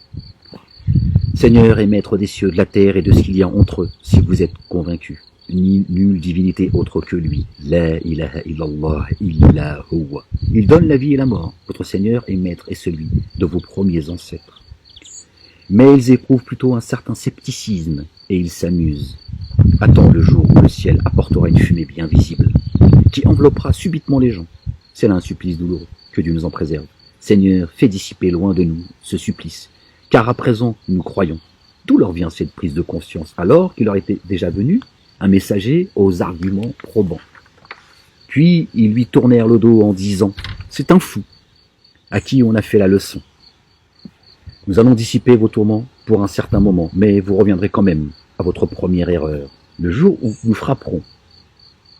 Seigneur et maître des cieux, de la terre et de ce qu'il y a entre eux, si vous êtes convaincus. Nulle divinité autre que lui. La ilaha illallah illa huwa. Il donne la vie et la mort. Votre Seigneur et maître est celui de vos premiers ancêtres. Mais ils éprouvent plutôt un certain scepticisme et ils s'amusent. Attends le jour où le ciel apportera une fumée bien visible qui enveloppera subitement les gens. C'est là un supplice douloureux, que Dieu nous en préserve. Seigneur, fais dissiper loin de nous ce supplice, car à présent nous croyons. D'où leur vient cette prise de conscience, alors qu'il leur était déjà venu un messager aux arguments probants. Puis ils lui tournèrent le dos en disant « C'est un fou, à qui on a fait la leçon. Nous allons dissiper vos tourments pour un certain moment, mais vous reviendrez quand même à votre première erreur. Le jour où nous frapperons,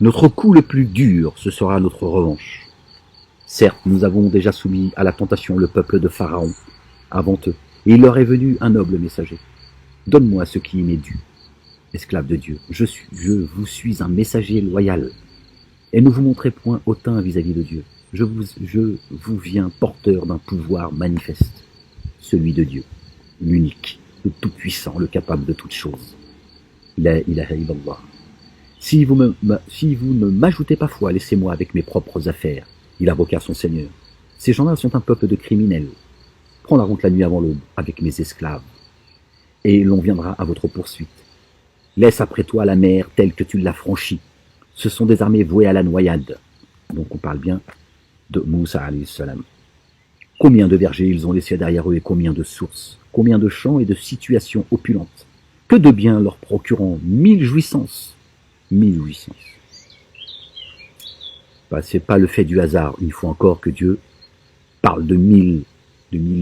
notre coup le plus dur, ce sera notre revanche. Certes, nous avons déjà soumis à la tentation le peuple de Pharaon avant eux, et il leur est venu un noble messager. Donne-moi ce qui m'est dû. Esclave de Dieu, je vous suis un messager loyal, et ne vous montrez point hautain vis-à-vis de Dieu. Je vous viens porteur d'un pouvoir manifeste, celui de Dieu, l'unique, le tout-puissant, le capable de toutes choses. La ilaha illallah. Si vous ne m'ajoutez pas foi, laissez-moi avec mes propres affaires. Il invoqua son Seigneur. Ces gens-là sont un peuple de criminels. Prends la route la nuit avant l'aube avec mes esclaves, et l'on viendra à votre poursuite. Laisse après toi la mer telle que tu l'as franchie. Ce sont des armées vouées à la noyade. Donc on parle bien de Moussa alayhi salam. Combien de vergers ils ont laissé derrière eux et combien de sources, combien de champs et de situations opulentes. que de bien leur procurant 1000 jouissances. 1000 jouissances. Bah, c'est pas le fait du hasard, une fois encore, que Dieu parle de 1000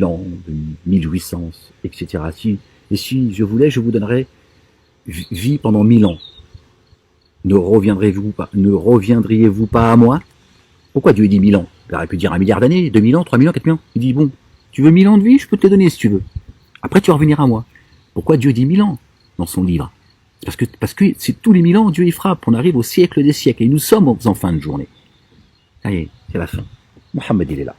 ans, de 1000 jouissances, etc. Et si je voulais, je vous donnerais vie pendant 1000 ans. Ne reviendriez-vous pas à moi? Pourquoi Dieu dit 1000 ans? Il aurait pu dire 1 milliard d'années, 2000 ans, 3000 ans, 4000 ans. Il dit, bon, tu veux 1000 ans de vie? Je peux te les donner si tu veux. Après, tu vas revenir à moi. Pourquoi Dieu dit 1000 ans dans son livre? Parce que c'est tous les 1000 ans, Dieu y frappe. On arrive au siècle des siècles. Et nous sommes en fin de journée. Allez, c'est la fin. Mohammed, il est là.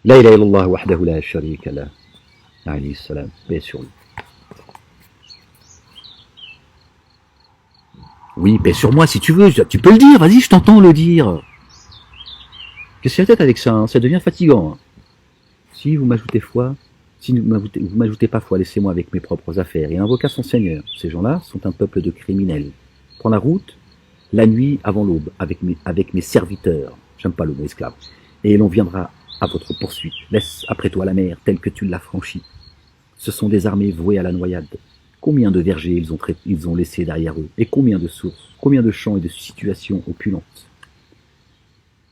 La ilaha illallah wahdahu la sharika lah. Alayhi salam. Paix sur lui. Oui, paix sur moi si tu veux. Tu peux le dire. Vas-y, je t'entends le dire. Qu'est-ce que c'est la tête avec ça, hein? Ça devient fatigant. Hein. Si vous m'ajoutez foi, si vous m'ajoutez pas foi, laissez-moi avec mes propres affaires. Et invoqua son Seigneur. Ces gens-là sont un peuple de criminels. Prends la route, la nuit avant l'aube, avec mes serviteurs. J'aime pas le mot esclave. Et l'on viendra à votre poursuite. Laisse après toi la mer telle que tu l'as franchie. Ce sont des armées vouées à la noyade. Combien de vergers ils ont laissé derrière eux, et combien de sources, combien de champs et de situations opulentes.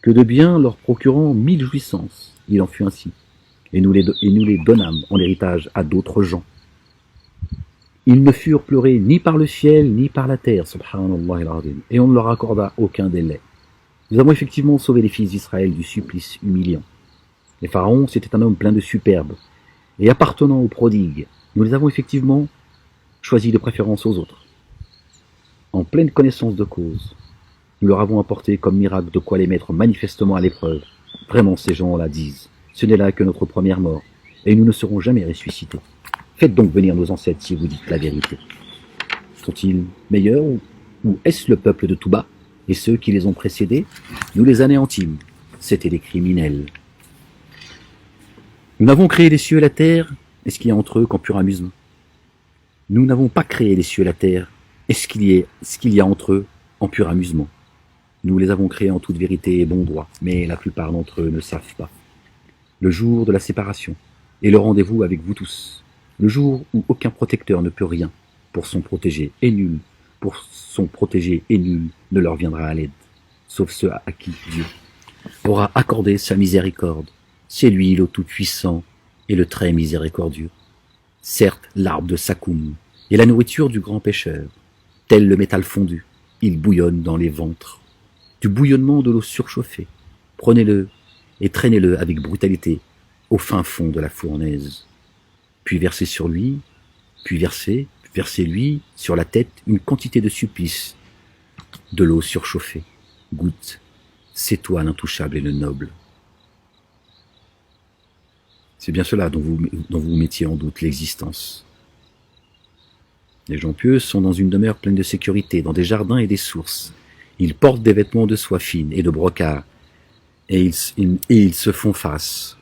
Que de bien leur procurant 1000 jouissances, il en fut ainsi, et nous les donnâmes en héritage à d'autres gens. Ils ne furent pleurés ni par le ciel, ni par la terre, subhanallah al-azim, et on ne leur accorda aucun délai. Nous avons effectivement sauvé les fils d'Israël du supplice humiliant. Les pharaons, c'était un homme plein de superbe, et appartenant aux prodigues. Nous les avons effectivement choisis de préférence aux autres. En pleine connaissance de cause, nous leur avons apporté comme miracle de quoi les mettre manifestement à l'épreuve. Vraiment, ces gens-là disent, ce n'est là que notre première mort, et nous ne serons jamais ressuscités. Faites donc venir nos ancêtres si vous dites la vérité. Sont-ils meilleurs ou est-ce le peuple de Touba et ceux qui les ont précédés? Nous les anéantîmes. C'étaient des criminels. Nous n'avons créé les cieux et la terre, est-ce qu'il y a entre eux qu'en pur amusement? Nous n'avons pas créé les cieux et la terre, est-ce qu'il y a entre eux en pur amusement? Nous les avons créés en toute vérité et bon droit, mais la plupart d'entre eux ne savent pas. Le jour de la séparation et le rendez-vous avec vous tous, le jour où aucun protecteur ne peut rien pour son protégé et nul ne leur viendra à l'aide, sauf ceux à qui Dieu aura accordé sa miséricorde. C'est lui le Tout-Puissant et le très miséricordieux. Certes, l'arbre de Sakoum est la nourriture du grand pêcheur. Tel le métal fondu, il bouillonne dans les ventres. Du bouillonnement de l'eau surchauffée, prenez-le et traînez-le avec brutalité au fin fond de la fournaise. Puis versez sur lui, versez-lui sur la tête une quantité de supplice, de l'eau surchauffée. Goûte, c'est toi l'intouchable et le noble. C'est bien cela dont vous mettiez en doute l'existence. Les gens pieux sont dans une demeure pleine de sécurité, dans des jardins et des sources. Ils portent des vêtements de soie fine et de brocart, et ils se font face.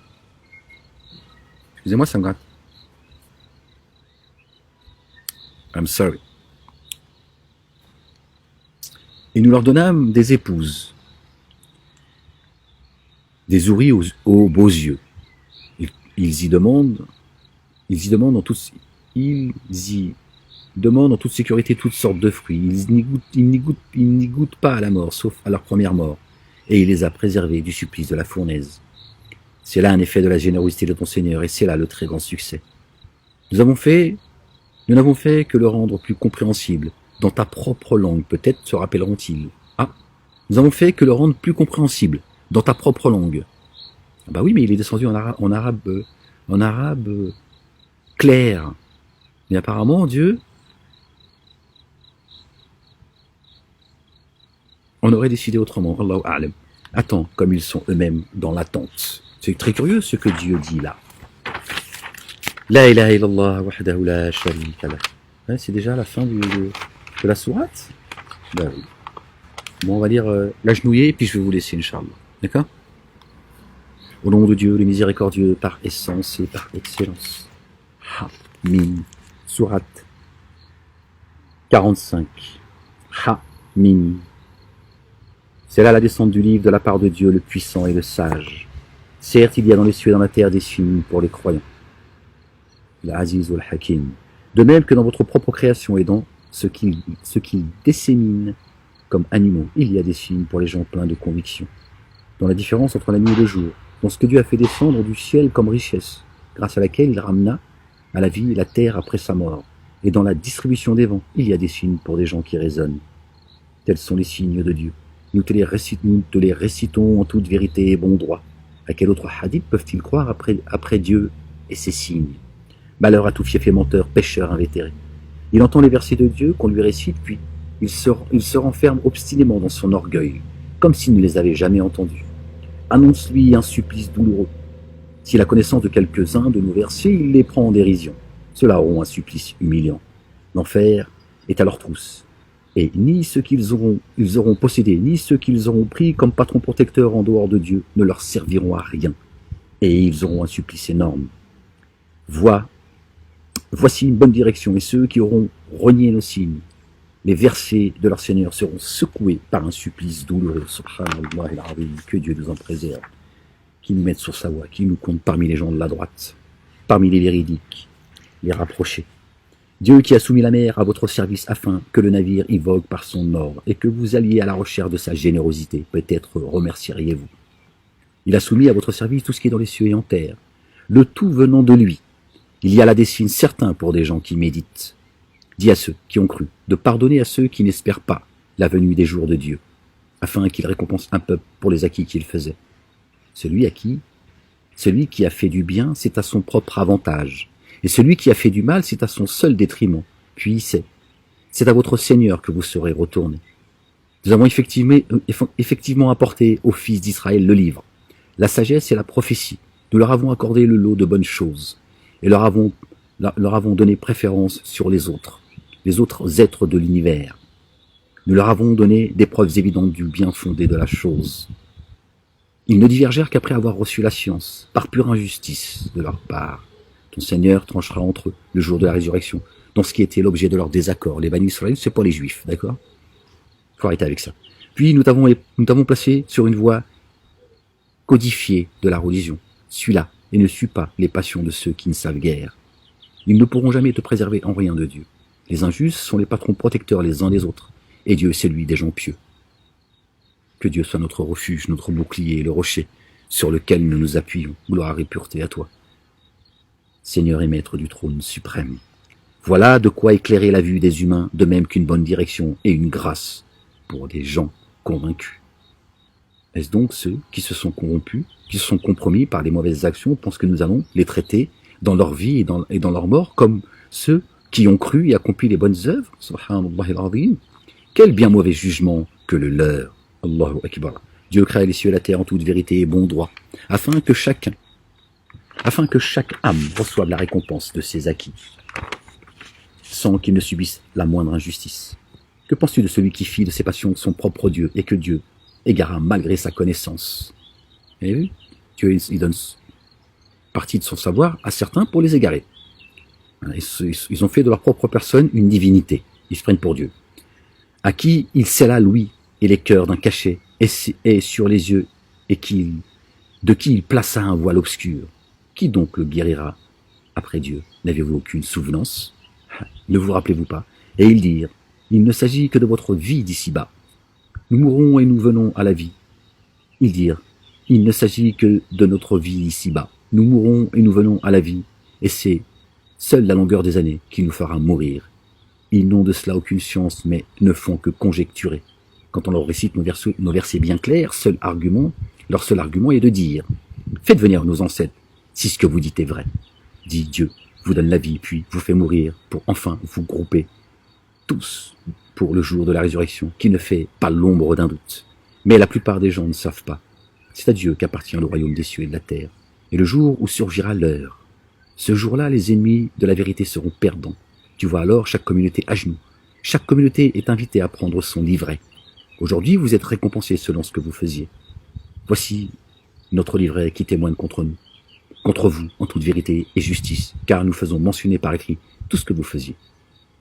Excusez-moi, ça me gratte. I'm sorry. Et nous leur donnâmes des épouses, des houris aux beaux yeux. Ils y demandent en toute sécurité toutes sortes de fruits. Ils n'y goûtent pas à la mort, sauf à leur première mort. Et il les a préservés du supplice de la fournaise. C'est là un effet de la générosité de ton Seigneur, et c'est là le très grand succès. Nous n'avons fait que le rendre plus compréhensible. Dans ta propre langue, peut-être se rappelleront-ils. Ah, nous avons fait que le rendre plus compréhensible. Dans ta propre langue. Bah oui, mais il est descendu en arabe clair. Mais apparemment, Dieu, on aurait décidé autrement. Allahu a'lam. Attends, comme ils sont eux-mêmes dans l'attente. C'est très curieux ce que Dieu dit là. La ilaha illallah wahdahu la sharika lah. Ouais, c'est déjà la fin de la sourate. Ben oui. Bon, on va lire l'agenouiller et puis je vais vous laisser, Inch'Allah. D'accord? Au nom de Dieu, le miséricordieux, par essence et par excellence. Ha-Mim. Sourate 45. Ha-Mim. C'est là la descente du livre de la part de Dieu, le puissant et le sage. Certes, il y a dans les cieux et dans la terre des signes pour les croyants. L'Aziz ou al-Hakim. De même que dans votre propre création et dans ce qu'ils disséminent comme animaux, il y a des signes pour les gens pleins de conviction. Dans la différence entre la nuit et le jour, dans ce que Dieu a fait descendre du ciel comme richesse, grâce à laquelle il ramena à la vie la terre après sa mort, et dans la distribution des vents, il y a des signes pour des gens qui raisonnent. Tels sont les signes de Dieu. Nous te les récitons en toute vérité et bon droit. À quel autre hadith peuvent-ils croire après Dieu et ses signes? Malheur à tout fief et menteur, pécheur invétéré. Il entend les versets de Dieu qu'on lui récite, puis il se renferme obstinément dans son orgueil, comme s'il ne les avait jamais entendus. Annonce-lui un supplice douloureux. S'il a connaissance de quelques-uns de nos versets, il les prend en dérision. Ceux-là auront un supplice humiliant. L'enfer est à leur trousse. Et ni ceux qu'ils auront possédés, ni ceux qu'ils auront pris comme patron protecteur en dehors de Dieu ne leur serviront à rien. Et ils auront un supplice énorme. Voici une bonne direction, et ceux qui auront renié nos signes, les versets de leur Seigneur seront secoués par un supplice douloureux. Subhanallah al-Azim, que Dieu nous en préserve, qui nous mette sur sa voie, qui nous compte parmi les gens de la droite, parmi les véridiques, les rapprochés. Dieu qui a soumis la mer à votre service afin que le navire y vogue par son ordre et que vous alliez à la recherche de sa générosité, peut-être remercieriez-vous. Il a soumis à votre service tout ce qui est dans les cieux et en terre, le tout venant de lui. Il y a là des signes certains pour des gens qui méditent. Dis à ceux qui ont cru de pardonner à ceux qui n'espèrent pas la venue des jours de Dieu, afin qu'il récompense un peuple pour les acquis qu'il faisait. Celui qui a fait du bien, c'est à son propre avantage. Et celui qui a fait du mal, c'est à son seul détriment. Puis c'est à votre Seigneur que vous serez retournés. Nous avons effectivement apporté aux fils d'Israël le livre, la sagesse et la prophétie. Nous leur avons accordé le lot de bonnes choses et leur avons donné préférence sur les autres êtres de l'univers. Nous leur avons donné des preuves évidentes du bien fondé de la chose. Ils ne divergèrent qu'après avoir reçu la science, par pure injustice de leur part. Ton Seigneur tranchera entre eux le jour de la résurrection, dans ce qui était l'objet de leur désaccord. Les Bani Israël, c'est pas les Juifs, d'accord? Faut arrêter avec ça. Puis nous t'avons placé sur une voie codifiée de la religion. Suis-la et ne suis pas les passions de ceux qui ne savent guère. Ils ne pourront jamais te préserver en rien de Dieu. Les injustes sont les patrons protecteurs les uns des autres, et Dieu c'est lui des gens pieux. Que Dieu soit notre refuge, notre bouclier et le rocher sur lequel nous nous appuyons. Gloire et pureté à toi, Seigneur et Maître du trône suprême. Voilà de quoi éclairer la vue des humains, de même qu'une bonne direction et une grâce pour des gens convaincus. Est-ce donc ceux qui se sont corrompus, qui se sont compromis par les mauvaises actions, pensent que nous allons les traiter dans leur vie et dans leur mort comme ceux qui ont cru et accompli les bonnes œuvres? Subhanallah al-Azim. Quel bien mauvais jugement que le leur. Allahu Akbar. Dieu crée les cieux et la terre en toute vérité et bon droit, afin que chaque âme reçoive la récompense de ses acquis, sans qu'il ne subisse la moindre injustice. Que penses-tu de celui qui fit de ses passions son propre Dieu et que Dieu égara malgré sa connaissance? Vous avez vu? Dieu il donne partie de son savoir à certains pour les égarer. Ils ont fait de leur propre personne une divinité. Ils se prennent pour Dieu. À qui il scella l'ouïe et les cœurs d'un cachet et sur les yeux et de qui il plaça un voile obscur. Qui donc le guérira après Dieu? N'avez-vous aucune souvenance? Ne vous rappelez-vous pas? Et ils dirent, il ne s'agit que de votre vie d'ici-bas. Nous mourrons et nous venons à la vie. Ils dirent, il ne s'agit que de notre vie ici-bas. Nous mourrons et nous venons à la vie, et c'est seule la longueur des années qui nous fera mourir. Ils n'ont de cela aucune science, mais ne font que conjecturer. Quand on leur récite nos versets bien clairs, leur seul argument est de dire, faites venir nos ancêtres, si ce que vous dites est vrai. Dit Dieu, vous donne la vie, puis vous fait mourir, pour enfin vous grouper tous pour le jour de la résurrection, qui ne fait pas l'ombre d'un doute. Mais la plupart des gens ne savent pas. C'est à Dieu qu'appartient le royaume des cieux et de la terre, et le jour où surgira l'heure. Ce jour-là, les ennemis de la vérité seront perdants. Tu vois alors chaque communauté à genoux. Chaque communauté est invitée à prendre son livret. Aujourd'hui, vous êtes récompensés selon ce que vous faisiez. Voici notre livret qui témoigne contre nous, contre vous, en toute vérité et justice, car nous faisons mentionner par écrit tout ce que vous faisiez.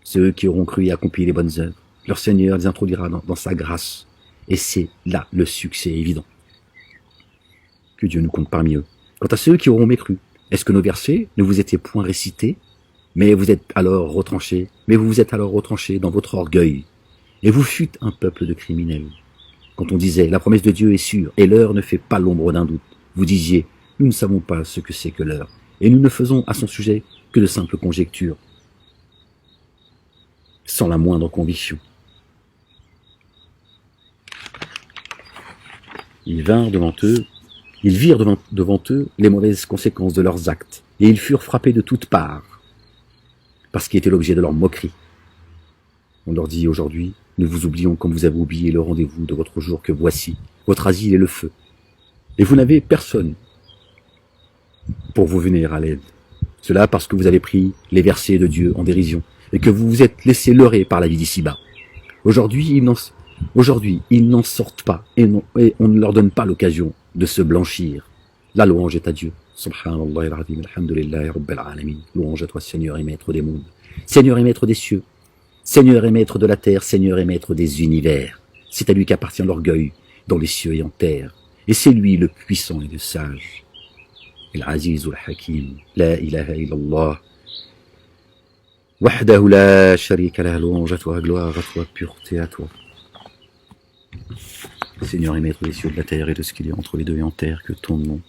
Ceux qui auront cru et accompli les bonnes œuvres, leur Seigneur les introduira dans sa grâce, et c'est là le succès évident. Que Dieu nous compte parmi eux. Quant à ceux qui auront mécru, est-ce que nos versets ne vous étaient point récités? Mais vous êtes alors retranchés, dans votre orgueil, et vous fûtes un peuple de criminels. Quand on disait, la promesse de Dieu est sûre, et l'heure ne fait pas l'ombre d'un doute, vous disiez, nous ne savons pas ce que c'est que l'heure, et nous ne faisons à son sujet que de simples conjectures, sans la moindre conviction. Ils virent devant eux les mauvaises conséquences de leurs actes, et ils furent frappés de toutes parts, parce qu'ils étaient l'objet de leur moquerie. On leur dit aujourd'hui, nous vous oublions comme vous avez oublié le rendez-vous de votre jour que voici, votre asile est le feu, et vous n'avez personne pour vous venir à l'aide. Cela parce que vous avez pris les versets de Dieu en dérision, et que vous vous êtes laissé leurrer par la vie d'ici-bas. Aujourd'hui, ils n'en sortent pas, et on ne leur donne pas l'occasion de se blanchir. La louange est à Dieu. Subhanallah al-Azim, alhamdulillahi rabbil alamin. Louange à toi, Seigneur et Maître des mondes. Seigneur et Maître des cieux. Seigneur et Maître de la terre. Seigneur et Maître des univers. C'est à lui qu'appartient l'orgueil dans les cieux et en terre. Et c'est lui le puissant et le sage. El-Aziz al-Hakim. La ilaha illallah. Wahdahu la sharika lah. Louange à toi, gloire à toi, pureté à toi. Seigneur et Maître des cieux, de la terre et de ce qu'il y a entre les deux et en terre, que ton nom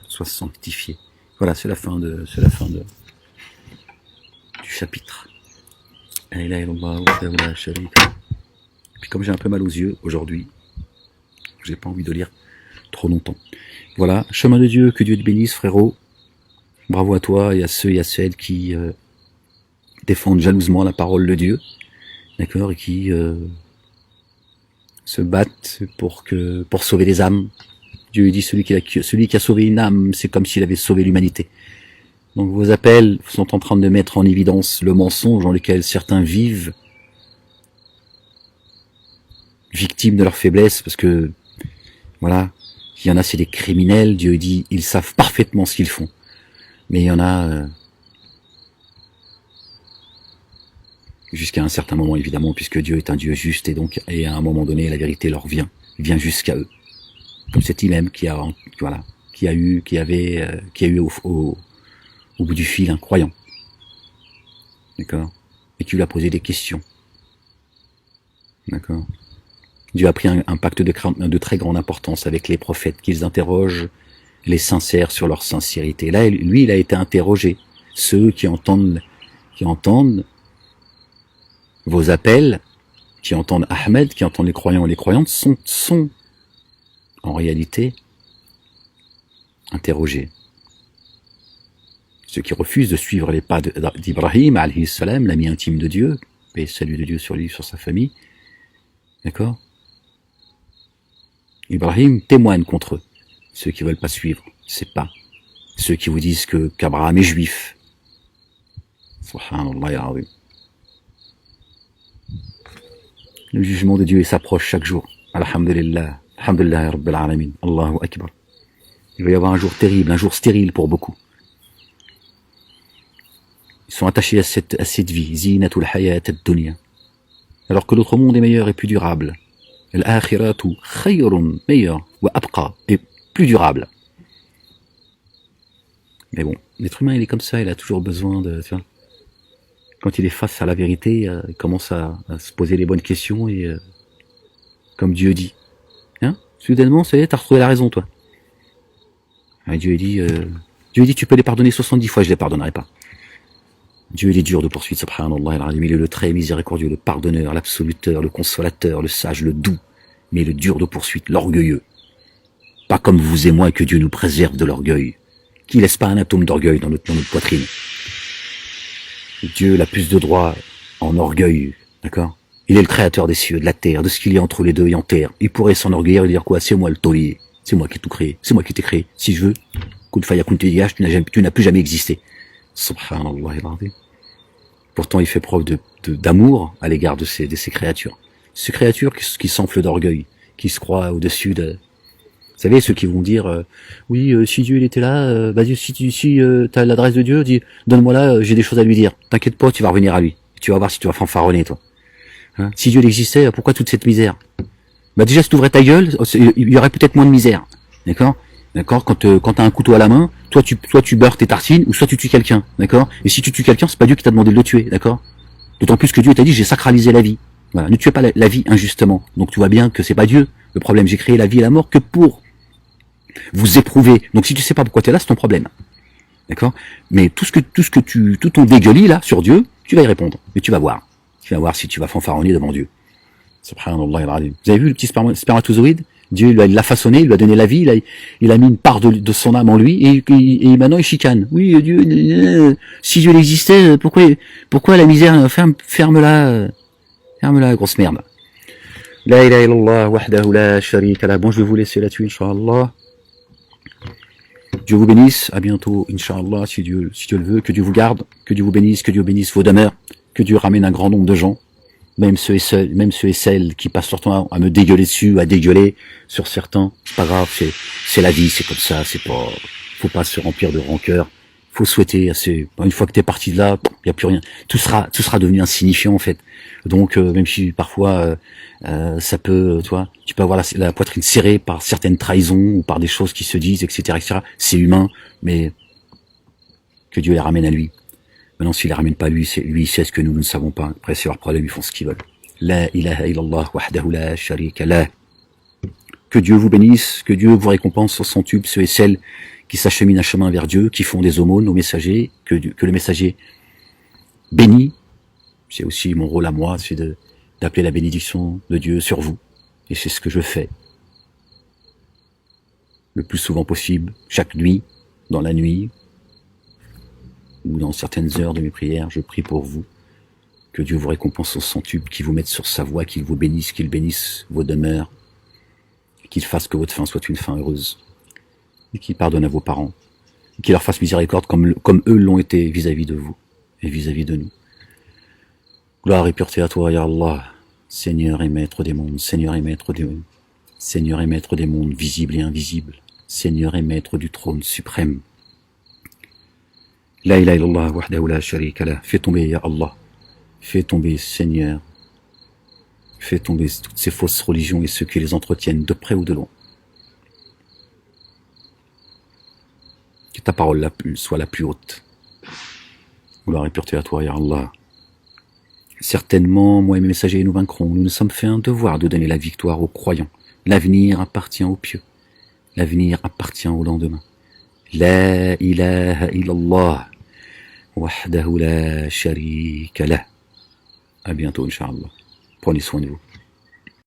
soit sanctifié. Voilà, c'est la fin du chapitre. Et puis comme j'ai un peu mal aux yeux aujourd'hui, j'ai pas envie de lire trop longtemps. Voilà, chemin de Dieu, que Dieu te bénisse, frérot. Bravo à toi et à ceux et à celles qui défendent jalousement la parole de Dieu, d'accord, et qui se battent pour sauver les âmes. Dieu dit celui qui a sauvé une âme, c'est comme s'il avait sauvé l'humanité. Donc vos appels sont en train de mettre en évidence le mensonge dans lequel certains vivent, victimes de leur faiblesse, parce que voilà, il y en a c'est des criminels. Dieu dit ils savent parfaitement ce qu'ils font, mais il y en a jusqu'à un certain moment évidemment, puisque Dieu est un Dieu juste, et à un moment donné la vérité leur vient jusqu'à eux. Comme cet imam qui a eu au bout du fil un croyant, d'accord, et qui lui a posé des questions, d'accord. Dieu a pris un pacte de très grande importance avec les prophètes, qu'ils interrogent les sincères sur leur sincérité. Là, lui, il a été interrogé. Ceux qui entendent vos appels, qui entendent Ahmed, qui entendent les croyants et les croyantes, sont en réalité interrogés. Ceux qui refusent de suivre les pas d'Ibrahim, alayhi salam, l'ami intime de Dieu, et salut de Dieu sur lui, sur sa famille, d'accord. Ibrahim témoigne contre eux. Ceux qui veulent pas suivre, c'est pas. Ceux qui vous disent qu'Abraham est juif. Subhanallah ya Rabbi. Le jugement de Dieu s'approche chaque jour. Alhamdulillah. Alhamdulillah Rabbil Alamin. Allahu Akbar. Il va y avoir un jour terrible, un jour stérile pour beaucoup. Ils sont attachés à cette vie. Zinatul hayat ad-dunya. Alors que l'autre monde est meilleur et plus durable. Al-akhiratu khayrun, meilleur, wa abqa, et plus durable. Mais bon, l'être humain il est comme ça, il a toujours besoin de, tu vois, quand il est face à la vérité, il commence à se poser les bonnes questions et comme Dieu dit, hein, soudainement, ça y est, t'as retrouvé la raison, toi. Et Dieu dit, tu peux les pardonner 70 fois, je les pardonnerai pas. Dieu il est dur de poursuite, subhanallah al-azim, il est le très miséricordieux, le pardonneur, l'absoluteur, le consolateur, le sage, le doux, mais le dur de poursuite, l'orgueilleux. Pas comme vous et moi, que Dieu nous préserve de l'orgueil, qui laisse pas un atome d'orgueil dans notre poitrine. Dieu a plus de droit en orgueil, d'accord. Il est le créateur des cieux, de la terre, de ce qu'il y a entre les deux et en terre. Il pourrait s'enorgueillir et dire quoi? C'est moi le taulier, c'est moi qui ai tout créé, c'est moi qui t'ai créé. Si je veux, coup de faille à coup de tigage, tu n'as plus jamais existé. Subhanallah al-azim. Pourtant, il fait preuve d'amour à l'égard de ces créatures. Ces créatures qui s'enflent d'orgueil, qui se croient au-dessus de... Vous savez, ceux qui vont dire, oui, si Dieu il était là, si t'as l'adresse de Dieu, dis, donne-moi là, j'ai des choses à lui dire. T'inquiète pas, tu vas revenir à lui. Tu vas voir si tu vas fanfaronner, toi. Hein, si Dieu existait, pourquoi toute cette misère? Déjà, si tu ouvrais ta gueule, il y aurait peut-être moins de misère. D'accord? D'accord? Quand t'as un couteau à la main, toi tu beurres tes tartines, ou soit tu tues quelqu'un, d'accord? Et si tu tues quelqu'un, c'est pas Dieu qui t'a demandé de le tuer, d'accord? D'autant plus que Dieu t'a dit, j'ai sacralisé la vie. Voilà, ne tuez pas la vie injustement. Donc tu vois bien que c'est pas Dieu le problème. J'ai créé la vie et la mort que pour vous éprouver. Donc si tu sais pas pourquoi tu es là, c'est ton problème. D'accord? Mais tout ton dégueulis là sur Dieu, tu vas y répondre. Et tu vas voir. Tu vas voir si tu vas fanfaronner devant Dieu. Subhanallah al-Azim. Vous avez vu le petit spermatozoïde? Dieu il l'a façonné, il lui a donné la vie, il a mis une part de son âme en lui, et maintenant il chicane. Oui, Dieu, si Dieu existait, pourquoi la misère, ferme-la, grosse merde. La ilaha illallah, wahdahu la sharika lah. Bon, je vais vous laisser là-dessus, Inch'Allah. Dieu vous bénisse, à bientôt, Inch'Allah, si Dieu le veut, que Dieu vous garde, que Dieu vous bénisse, que Dieu bénisse vos demeures, que Dieu ramène un grand nombre de gens, même ceux et celles qui passent leur temps à me dégueuler dessus, à dégueuler sur certains, c'est pas grave, c'est la vie, c'est comme ça, faut pas se remplir de rancœur, faut souhaiter, une fois que t'es parti de là, y a plus rien, tout sera devenu insignifiant en fait. Donc même si parfois ça peut, tu peux avoir la poitrine serrée par certaines trahisons ou par des choses qui se disent, etc. C'est humain, mais que Dieu les ramène à lui. Maintenant, s'il les ramène pas lui, il sait ce que nous ne savons pas. Après, c'est leur problème, ils font ce qu'ils veulent. La ilaha illallah wahdahu la sharika lah. Que Dieu vous bénisse, que Dieu vous récompense au centuple ceux et celles qui s'acheminent un chemin vers Dieu, qui font des aumônes aux messagers, que le messager bénit. C'est aussi mon rôle à moi, c'est d'appeler la bénédiction de Dieu sur vous. Et c'est ce que je fais. Le plus souvent possible, chaque nuit, dans la nuit, ou dans certaines heures de mes prières, je prie pour vous, que Dieu vous récompense au centuple, qu'il vous mette sur sa voie, qu'il vous bénisse, qu'il bénisse vos demeures, qu'il fasse que votre fin soit une fin heureuse, et qu'il pardonne à vos parents, et qu'il leur fasse miséricorde comme eux l'ont été vis-à-vis de vous, et vis-à-vis de nous. Gloire et pureté à toi, Ya Allah, Seigneur et Maître des mondes, Seigneur et Maître des mondes visibles et invisibles, Seigneur et Maître du trône suprême. La ilaha illallah wahdahu la sharika lah. Fais tomber, Ya Allah. Fais tomber, Seigneur. Fais tomber toutes ces fausses religions et ceux qui les entretiennent de près ou de loin. Que ta parole soit la plus haute. Gloire et pureté à toi, Ya Allah. Certainement, moi et mes messagers, nous vaincrons. Nous nous sommes fait un devoir de donner la victoire aux croyants. L'avenir appartient aux pieux. L'avenir appartient au lendemain. La ilaha illallah. Wahdahu la sharika lah. À bientôt, Inch'Allah. Prenez soin de vous.